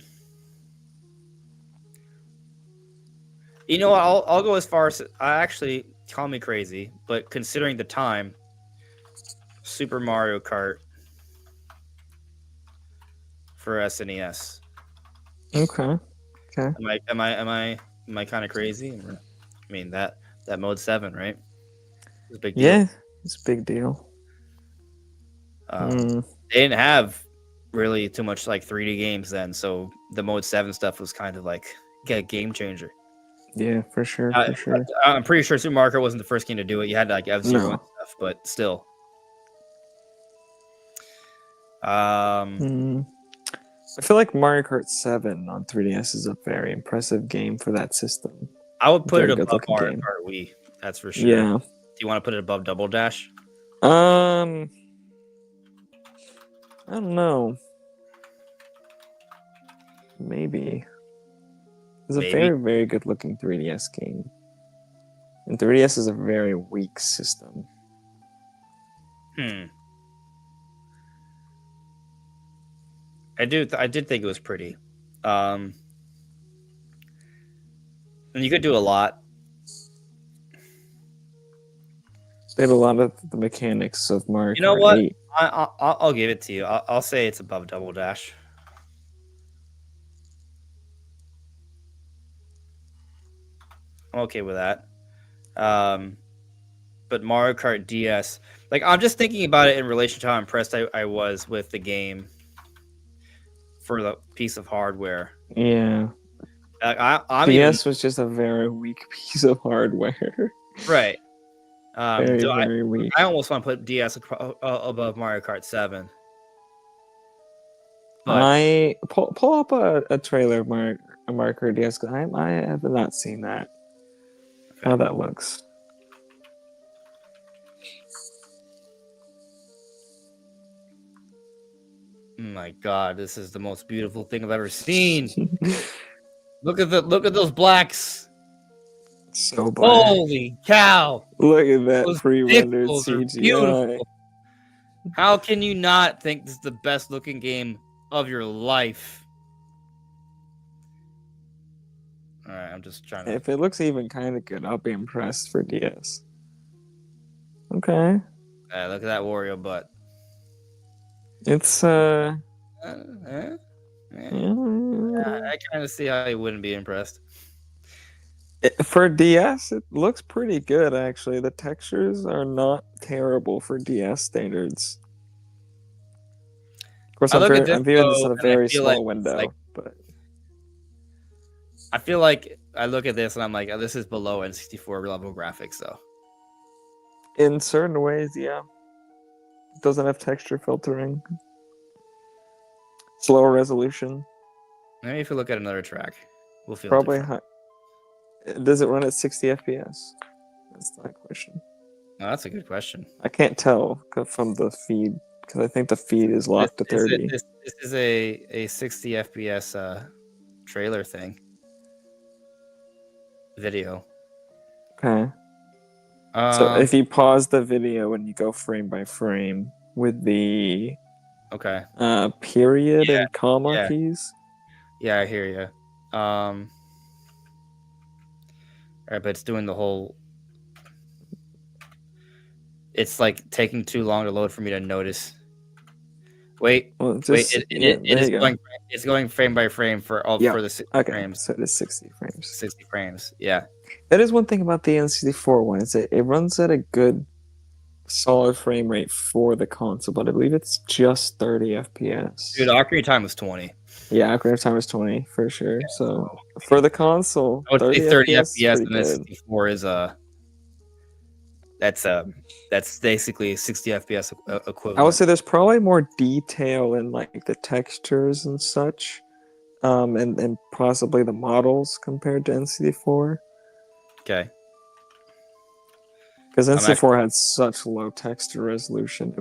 know, I'll go as far as actually call me crazy, but considering the time, Super Mario Kart for SNES. Okay. Am I kind of crazy? I mean that Mode 7, right? It's a big deal. Yeah, it's a big deal. They didn't have really too much like 3D games then. So the Mode 7 stuff was kind of like a game changer. Yeah, for sure, for sure. I'm pretty sure Super Mario Kart wasn't the first game to do it. You had like F-Zero and stuff, but still. I feel like Mario Kart 7 on 3DS is a very impressive game for that system. I would put it above Mario Kart Wii. That's for sure. Yeah. Do you want to put it above Double Dash? I don't know. Maybe. It's a very, very good looking 3DS game. And 3DS is a very weak system. I did think it was pretty. And you could do a lot. They had a lot of the mechanics of Mario Kart. You know what? 8. I'll give it to you. I'll say it's above Double Dash. I'm okay with that. But Mario Kart DS, like I'm just thinking about it in relation to how impressed I was with the game for the piece of hardware. Yeah. DS was just a very weak piece of hardware. Right. Very weak. I almost want to put DS above Mario Kart 7. But pull up a trailer of Mario Kart DS, because I have not seen that. Okay. How that looks. Oh my God, this is the most beautiful thing I've ever seen. Look at those blacks. So black. Holy cow! Look at that pre-rendered CGI. How can you not think this is the best looking game of your life? All right, I'm just trying to. If it looks even kind of good, I'll be impressed for DS. Okay. Look at that Wario butt. It's I kind of see how you wouldn't be impressed. For DS, it looks pretty good, actually. The textures are not terrible for DS standards. Of course, I'm viewing this in a very small window. But I feel like I look at this and I'm like, oh, this is below N64 level graphics, though. In certain ways, yeah. It doesn't have texture filtering. Slower resolution. Maybe if we look at another track, we'll feel probably high. Does it run at 60 FPS? That's the question. Oh, that's a good question. I can't tell from the feed, because I think the feed is locked to 30. This is a 60 FPS trailer thing. Video. Okay. So if you pause the video and you go frame by frame with the period and comma keys. Yeah, I hear you. All right, but it's doing the whole. It's like taking too long to load for me to notice. Wait, it's going frame by frame for the 60 frames. So it is 60 frames. 60 frames, yeah. That is one thing about the N64 one, is it runs at a good solid frame rate for the console, but I believe it's just 30 FPS. Dude, Ocarina of Time was 20. Yeah, Ocarina of Time was 20 for sure. So for the console, I would say 30 FPS and N64 is that's basically 60 FPS equivalent. I would say there's probably more detail in like the textures and such, and possibly the models compared to N64. Okay. Because N64 had such low texture resolution,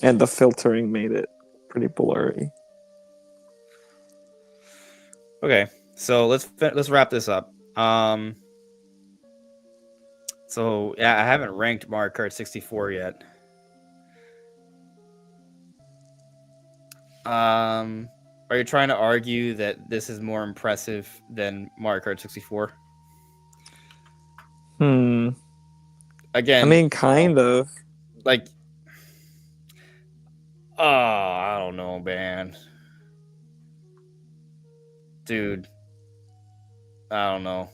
and the filtering made it pretty blurry. Okay, so let's wrap this up. So yeah, I haven't ranked Mario Kart 64 yet. Are you trying to argue that this is more impressive than Mario Kart 64? Again, I mean, kind of. Like, I don't know, man. Dude, I don't know.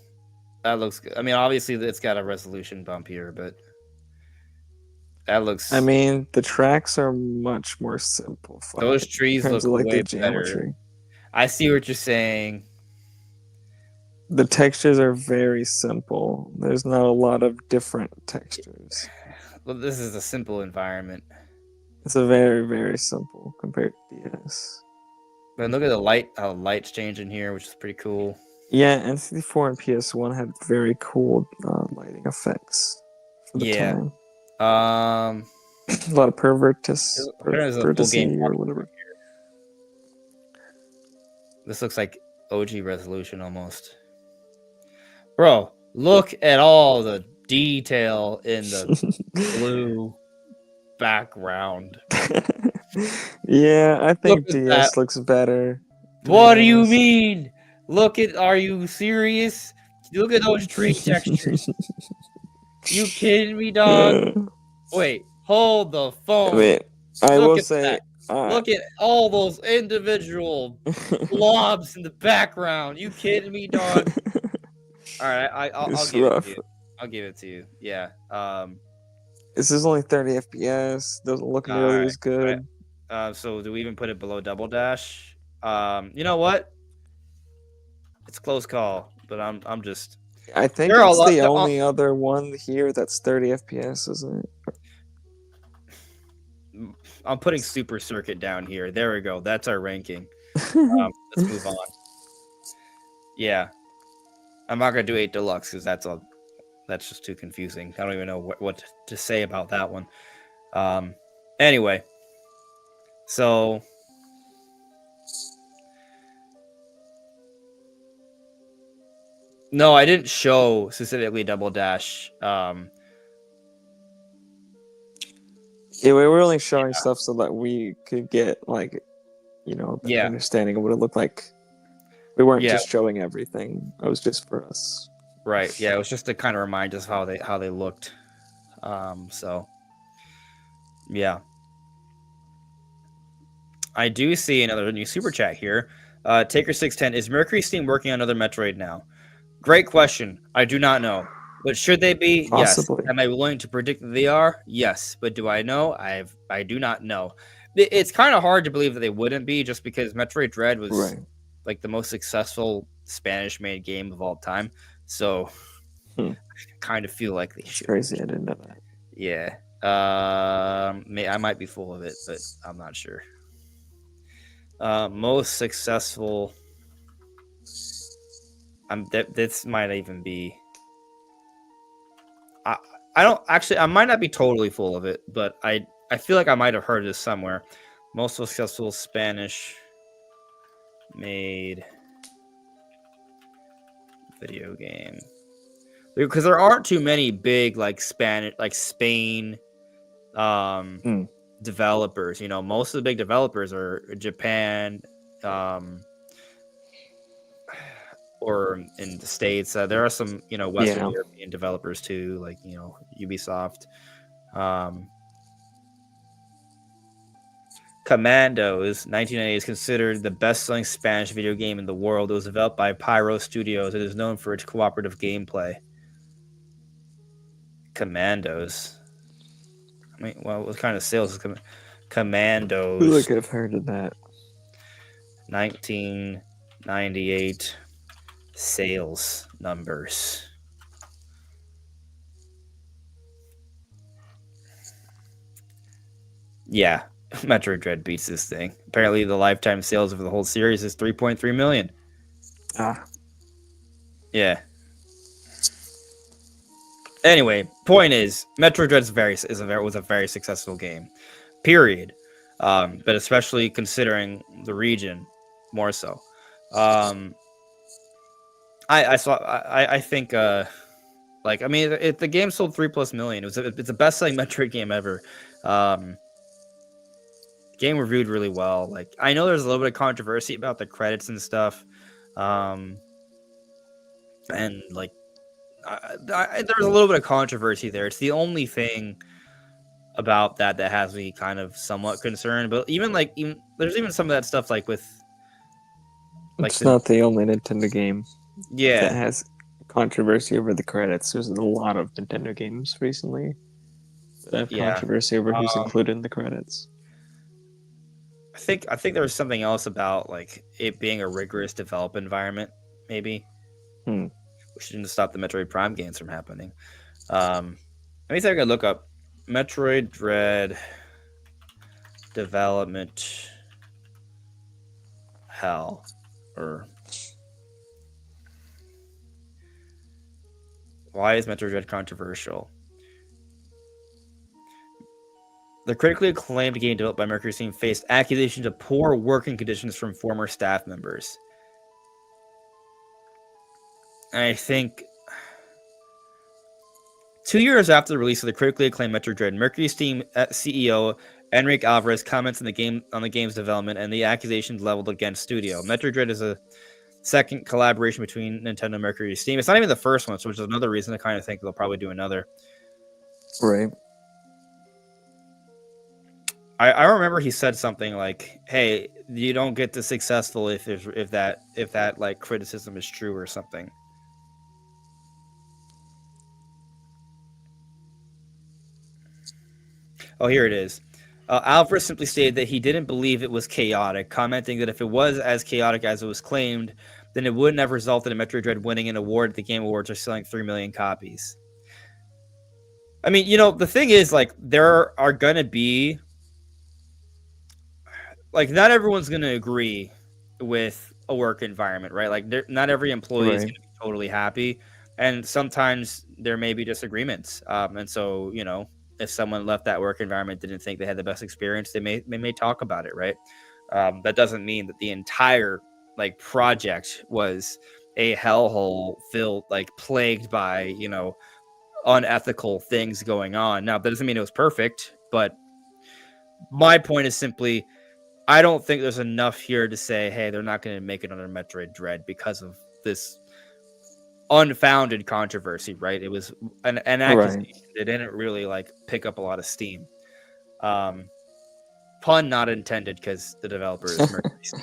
That looks good. I mean, obviously, it's got a resolution bump here, but That looks. I mean, the tracks are much more simplified. Those trees in terms look of, like, way the geometry. better. I see what you're saying. The textures are very simple. There's not a lot of different textures. Well, this is a simple environment. It's a very, very simple compared to DS. But look at the light, how the light's changing here, which is pretty cool. Yeah, N64 and PS1 had very cool lighting effects for the time. A lot of perverticity or whatever. This looks like OG resolution almost. Bro, look at all the detail in the blue background. Yeah, I think DS looks better. What do you mean? Are you serious? Look at those tree textures. You kidding me, dog? Wait, hold the phone. Wait, I will say, look at all those individual blobs in the background. You kidding me, dog? All right, I'll give it to you. I'll give it to you. Yeah. This is only 30 FPS. Doesn't look nearly as good. So do we even put it below Double Dash? You know what? It's a close call, but I'm just. I think it's the only other one here that's 30 FPS, isn't it? I'm putting Super Circuit down here. There we go. That's our ranking. Let's move on. Yeah, I'm not gonna do 8 Deluxe because that's just too confusing. I don't even know what to say about that one. Anyway, so. No, I didn't show specifically Double Dash. Yeah, we were only showing stuff so that we could get, like, the understanding of what it looked like. We weren't just showing everything. It was just for us. Right. Yeah, it was just to kind of remind us how they looked. So yeah. I do see another new super chat here. Taker610, is Mercury Steam working on another Metroid now? Great question. I do not know. But should they be? Possibly. Yes. Am I willing to predict that they are? Yes. But do I know? I do not know. It's kind of hard to believe that they wouldn't be, just because Metroid Dread was like the most successful Spanish-made game of all time. So I kind of feel like they should. Crazy, I didn't know that. Yeah. I might be full of it, but I'm not sure. Most successful. This might even be. I don't actually. I might not be totally full of it, but I feel like I might have heard this somewhere. Most successful Spanish-made video game, because there aren't too many big Spain developers. Most of the big developers are Japan. Or in the States, there are some, Western European developers too, like, Ubisoft. Commandos, 1998, is considered the best-selling Spanish video game in the world. It was developed by Pyro Studios. It is known for its cooperative gameplay. Commandos. I mean, what kind of sales is Commandos? Who could have heard of that? 1998. Sales numbers. Yeah, Metroid Dread beats this thing. Apparently, the lifetime sales of the whole series is 3.3 million. Yeah. Anyway, point is, Metroid Dread was a very successful game. Period. But especially considering the region, more so. I think the game sold 3+ million. It's a best-selling Metroid game ever. Game reviewed really well. Like, I know there's a little bit of controversy about the credits and stuff, and there's a little bit of controversy there. It's the only thing about that has me kind of somewhat concerned. But even there's even some of that stuff with. It's not the only Nintendo game. Yeah, that has controversy over the credits. There's a lot of Nintendo games recently They have controversy over who's included in the credits. I think there was something else about like it being a rigorous development environment, maybe. Which didn't stop the Metroid Prime games from happening. Let me take a look up Metroid Dread development hell or why is Metroid Dread controversial? The critically acclaimed game developed by Mercury Steam faced accusations of poor working conditions from former staff members. And I think 2 years after the release of the critically acclaimed Metroid Dread, Mercury Steam CEO Enrique Alvarez comments on the game's development and the accusations leveled against studio. Metroid Dread is a second collaboration between Nintendo and Mercury Steam. It's not even the first one, so which is another reason I kind of think they'll probably do another. Right. I remember he said something like, "Hey, you don't get this successful if that like criticism is true or something." Oh, here it is. Alvarez simply stated that he didn't believe it was chaotic, commenting that if it was as chaotic as it was claimed, then it wouldn't have resulted in Metroid Dread winning an award at the Game Awards or selling 3 million copies. I mean, the thing is, like, there are going to be... Like, not everyone's going to agree with a work environment, right? Like, not every employee is going to be totally happy. And sometimes there may be disagreements. And so, if someone left that work environment, didn't think they had the best experience, they may talk about it, right? That doesn't mean that the entire, like, project was a hellhole filled, like, plagued by, unethical things going on. Now, that doesn't mean it was perfect, but my point is simply... I don't think there's enough here to say, hey, they're not going to make another Metroid Dread because of this unfounded controversy, right? It was an accusation that didn't really like pick up a lot of steam. Pun not intended because the developer is Mercury Steam.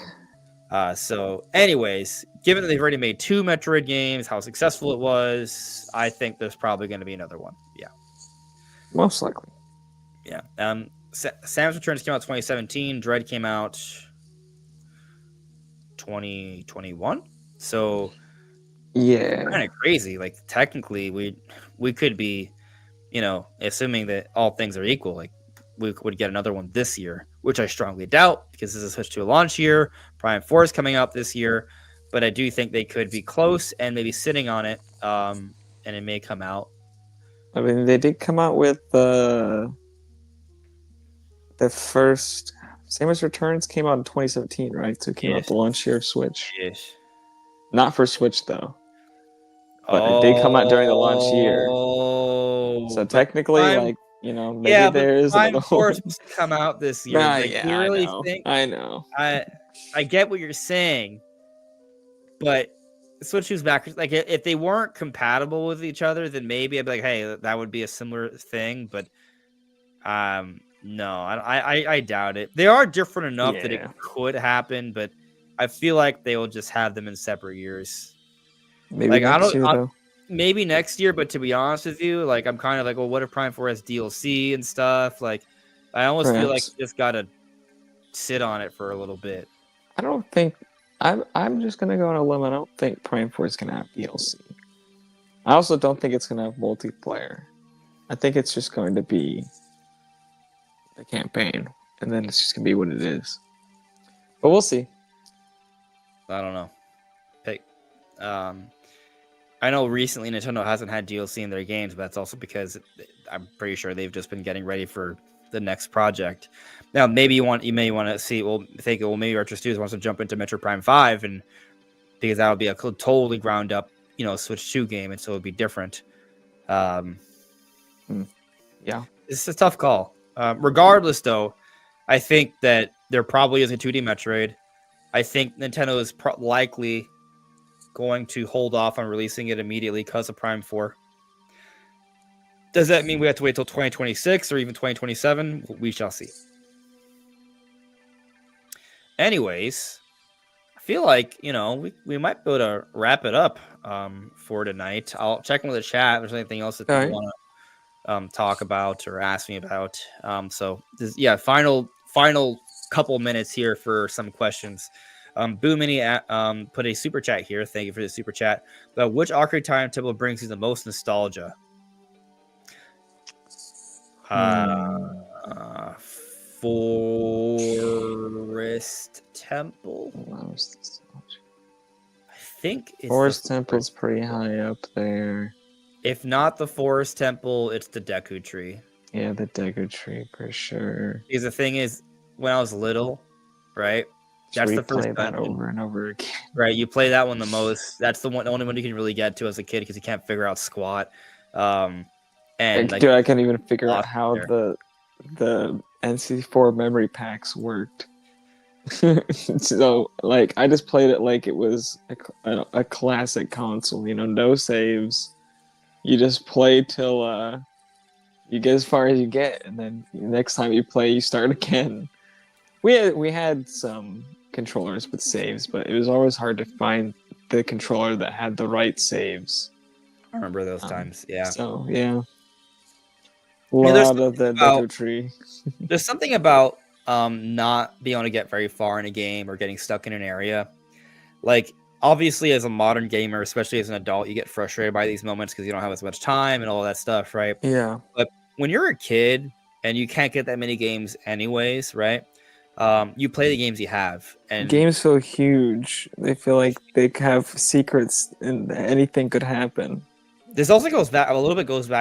So anyways, given that they've already made 2 Metroid games, how successful it was, I think there's probably going to be another one. Yeah. Most likely. Yeah. Samus Returns came out 2017. Dread came out 2021. So yeah, kind of crazy. Like technically, we could be, assuming that all things are equal, like we would get another one this year, which I strongly doubt because this is switched to a launch year. Prime 4 is coming out this year, but I do think they could be close and maybe sitting on it, and it may come out. I mean, they did come out with the first Samus Returns came out in 2017, right? So it came out the launch year of Switch. Yes. Not for Switch though. But it did come out during the launch year. So technically, maybe there is another one. Supposed to come out this year. I know. I get what you're saying, but Switch was back. Like, if they weren't compatible with each other, then maybe I'd be like, hey, that would be a similar thing. But no, I doubt it. They are different enough that it could happen, but I feel like they will just have them in separate years. Maybe next year, though. Maybe next year, but to be honest with you, like I'm kind of like, well, what if Prime 4 has DLC and stuff? Like, I almost feel like you just gotta sit on it for a little bit. I don't think I'm just gonna go on a limb. I don't think Prime 4 is gonna have DLC. I also don't think it's gonna have multiplayer. I think it's just going to be the campaign, and then it's just gonna be what it is. But we'll see. I don't know. I know recently Nintendo hasn't had DLC in their games, but that's also because I'm pretty sure they've just been getting ready for the next project. Now, maybe you may want to see, maybe Retro Studios wants to jump into Metroid Prime 5, and because that would be a totally ground up, Switch 2 game, and so it would be different. Yeah, it's a tough call. Regardless, though, I think that there probably is a 2D Metroid. I think Nintendo is likely going to hold off on releasing it immediately because of Prime 4. Does that mean we have to wait till 2026 or even 2027? We shall see. Anyways, I feel like, we might be able to wrap it up for tonight. I'll check in with the chat if there's anything else that they want talk about or ask me about. So final couple minutes here for some questions. Boo Mini put a super chat here. Thank you for the super chat. But which Ocarina of Time temple brings you the most nostalgia? Forest Temple. I think it's Forest Temple's pretty high up there. If not the Forest Temple, it's the Deku Tree. Yeah, the Deku Tree for sure. Because the thing is, when I was little, right? That's the first that over and over again. Right, you play that one the most. That's the only one you can really get to as a kid because you can't figure out squat. And dude, I can't even figure out how the NC4 memory packs worked. So, like, I just played it like it was a classic console. No saves. You just play till you get as far as you get, and then next time you play, you start again. We had some controllers with saves, but it was always hard to find the controller that had the right saves. I remember those times, yeah. So, yeah. A lot of the Deku Tree. There's something about not being able to get very far in a game or getting stuck in an area. Like, obviously, as a modern gamer, especially as an adult, you get frustrated by these moments because you don't have as much time and all that stuff, right? Yeah. But when you're a kid and you can't get that many games anyways, right? You play the games you have. And games feel huge. They feel like they have secrets and anything could happen. This also goes back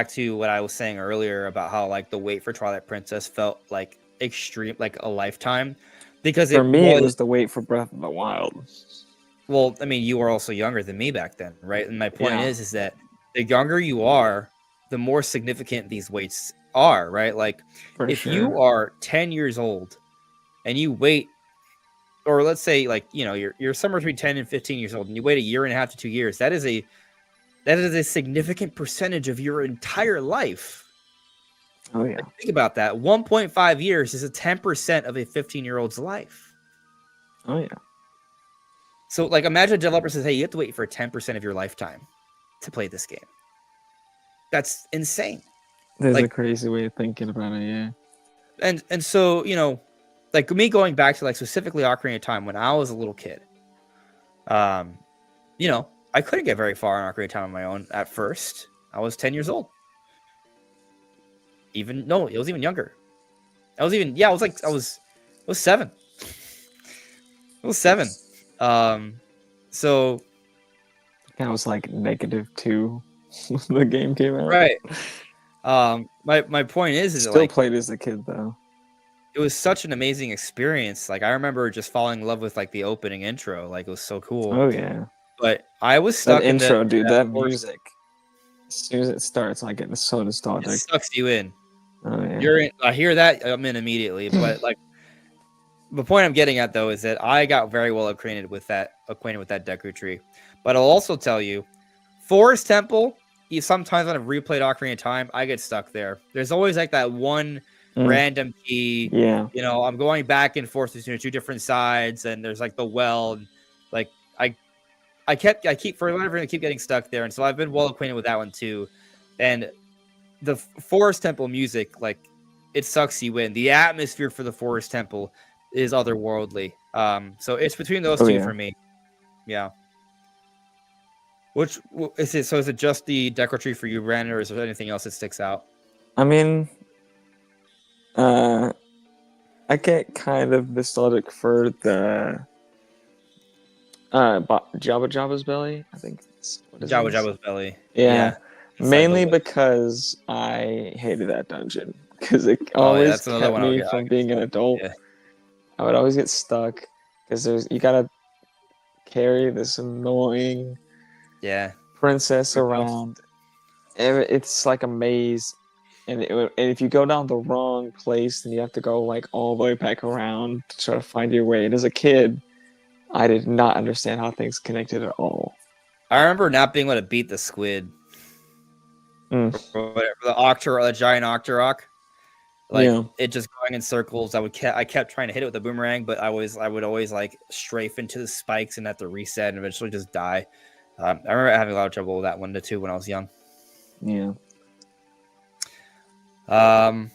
to what I was saying earlier about how like the wait for Twilight Princess felt like extreme, like a lifetime. Because for me, it was the wait for Breath of the Wild. Well, I mean, you were also younger than me back then, right? And my point is that the younger you are, the more significant these waits are, right? Like, if you are 10 years old and you wait, or let's say, like, you're somewhere between 10 and 15 years old, and you wait a year and a half to 2 years, that is a significant percentage of your entire life. Oh, yeah. Like, think about that. 1.5 years is a 10% of a 15-year-old's life. Oh, yeah. So, like, imagine a developer says, hey, you have to wait for 10% of your lifetime to play this game. That's insane. There's a crazy way of thinking about it, yeah. And so, like, me going back to, like, specifically Ocarina of Time when I was a little kid, I couldn't get very far in Ocarina of Time on my own at first. I was 10 years old. It was even younger. I was 7. I was 7. So that was like -2 when the game came out. Right. My point is still like, played as a kid though. It was such an amazing experience. Like, I remember just falling in love with like the opening intro. Like, it was so cool. Oh yeah. But I was stuck in intro, dude. That music. As soon as it starts, I get so nostalgic. It sucks you in. Oh yeah. I hear that, I'm in immediately. But like, the point I'm getting at though is that I got very well acquainted with that Deku Tree. But I'll also tell you, Forest Temple. Sometimes when I've replayed Ocarina of Time, I get stuck there. There's always like that one random key. Yeah. I'm going back and forth between 2 different sides, and there's like the well, and like I keep getting stuck there, and so I've been well acquainted with that one too. And the Forest Temple music, like, it sucks you in. The atmosphere for the Forest Temple is otherworldly. So it's between those two for me. Yeah. Which is it? So is it just the Deku Tree for you, Brandon, or is there anything else that sticks out? I mean, I get kind of nostalgic for the Jabba's Belly. I think it's Jabba's Belly. Yeah. Mainly because I hated that dungeon because it always kept me from being an adult. Yeah. I would always get stuck because you gotta carry this annoying princess around. It's like a maze, and if you go down the wrong place, then you have to go like all the way back around to try to find your way. And as a kid, I did not understand how things connected at all. I remember not being able to beat the squid. Whatever, the giant Octorok. It just going in circles. I kept trying to hit it with a boomerang, but I would always like strafe into the spikes and have to reset and eventually just die. I remember having a lot of trouble with that one too when I was young. Yeah. So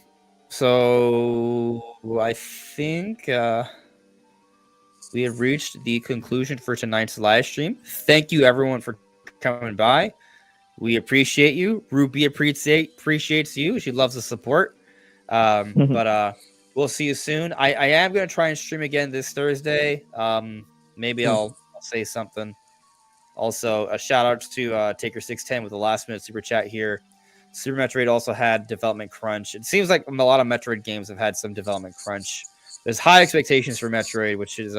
I think we have reached the conclusion for tonight's live stream. Thank you everyone for coming by. We appreciate you. Ruby appreciates you. She loves the support. But we'll see you soon. I am going to try and stream again this Thursday. Maybe I'll say something. Also, a shout out to Taker610 with the last minute super chat here. Super Metroid also had development crunch. It seems like a lot of Metroid games have had some development crunch. There's high expectations for Metroid, which is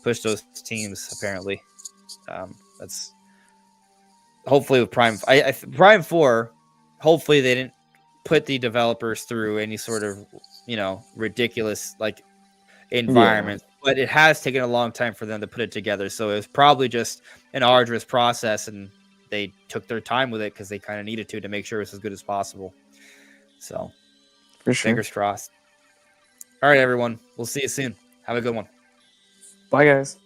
pushed those teams apparently. That's hopefully with Prime. Prime 4. Hopefully they didn't put the developers through any sort of ridiculous like environment. But it has taken a long time for them to put it together. So it was probably just an arduous process, and they took their time with it because they kind of needed to make sure it was as good as possible. So, for sure. Fingers crossed. All right, everyone. We'll see you soon. Have a good one. Bye, guys.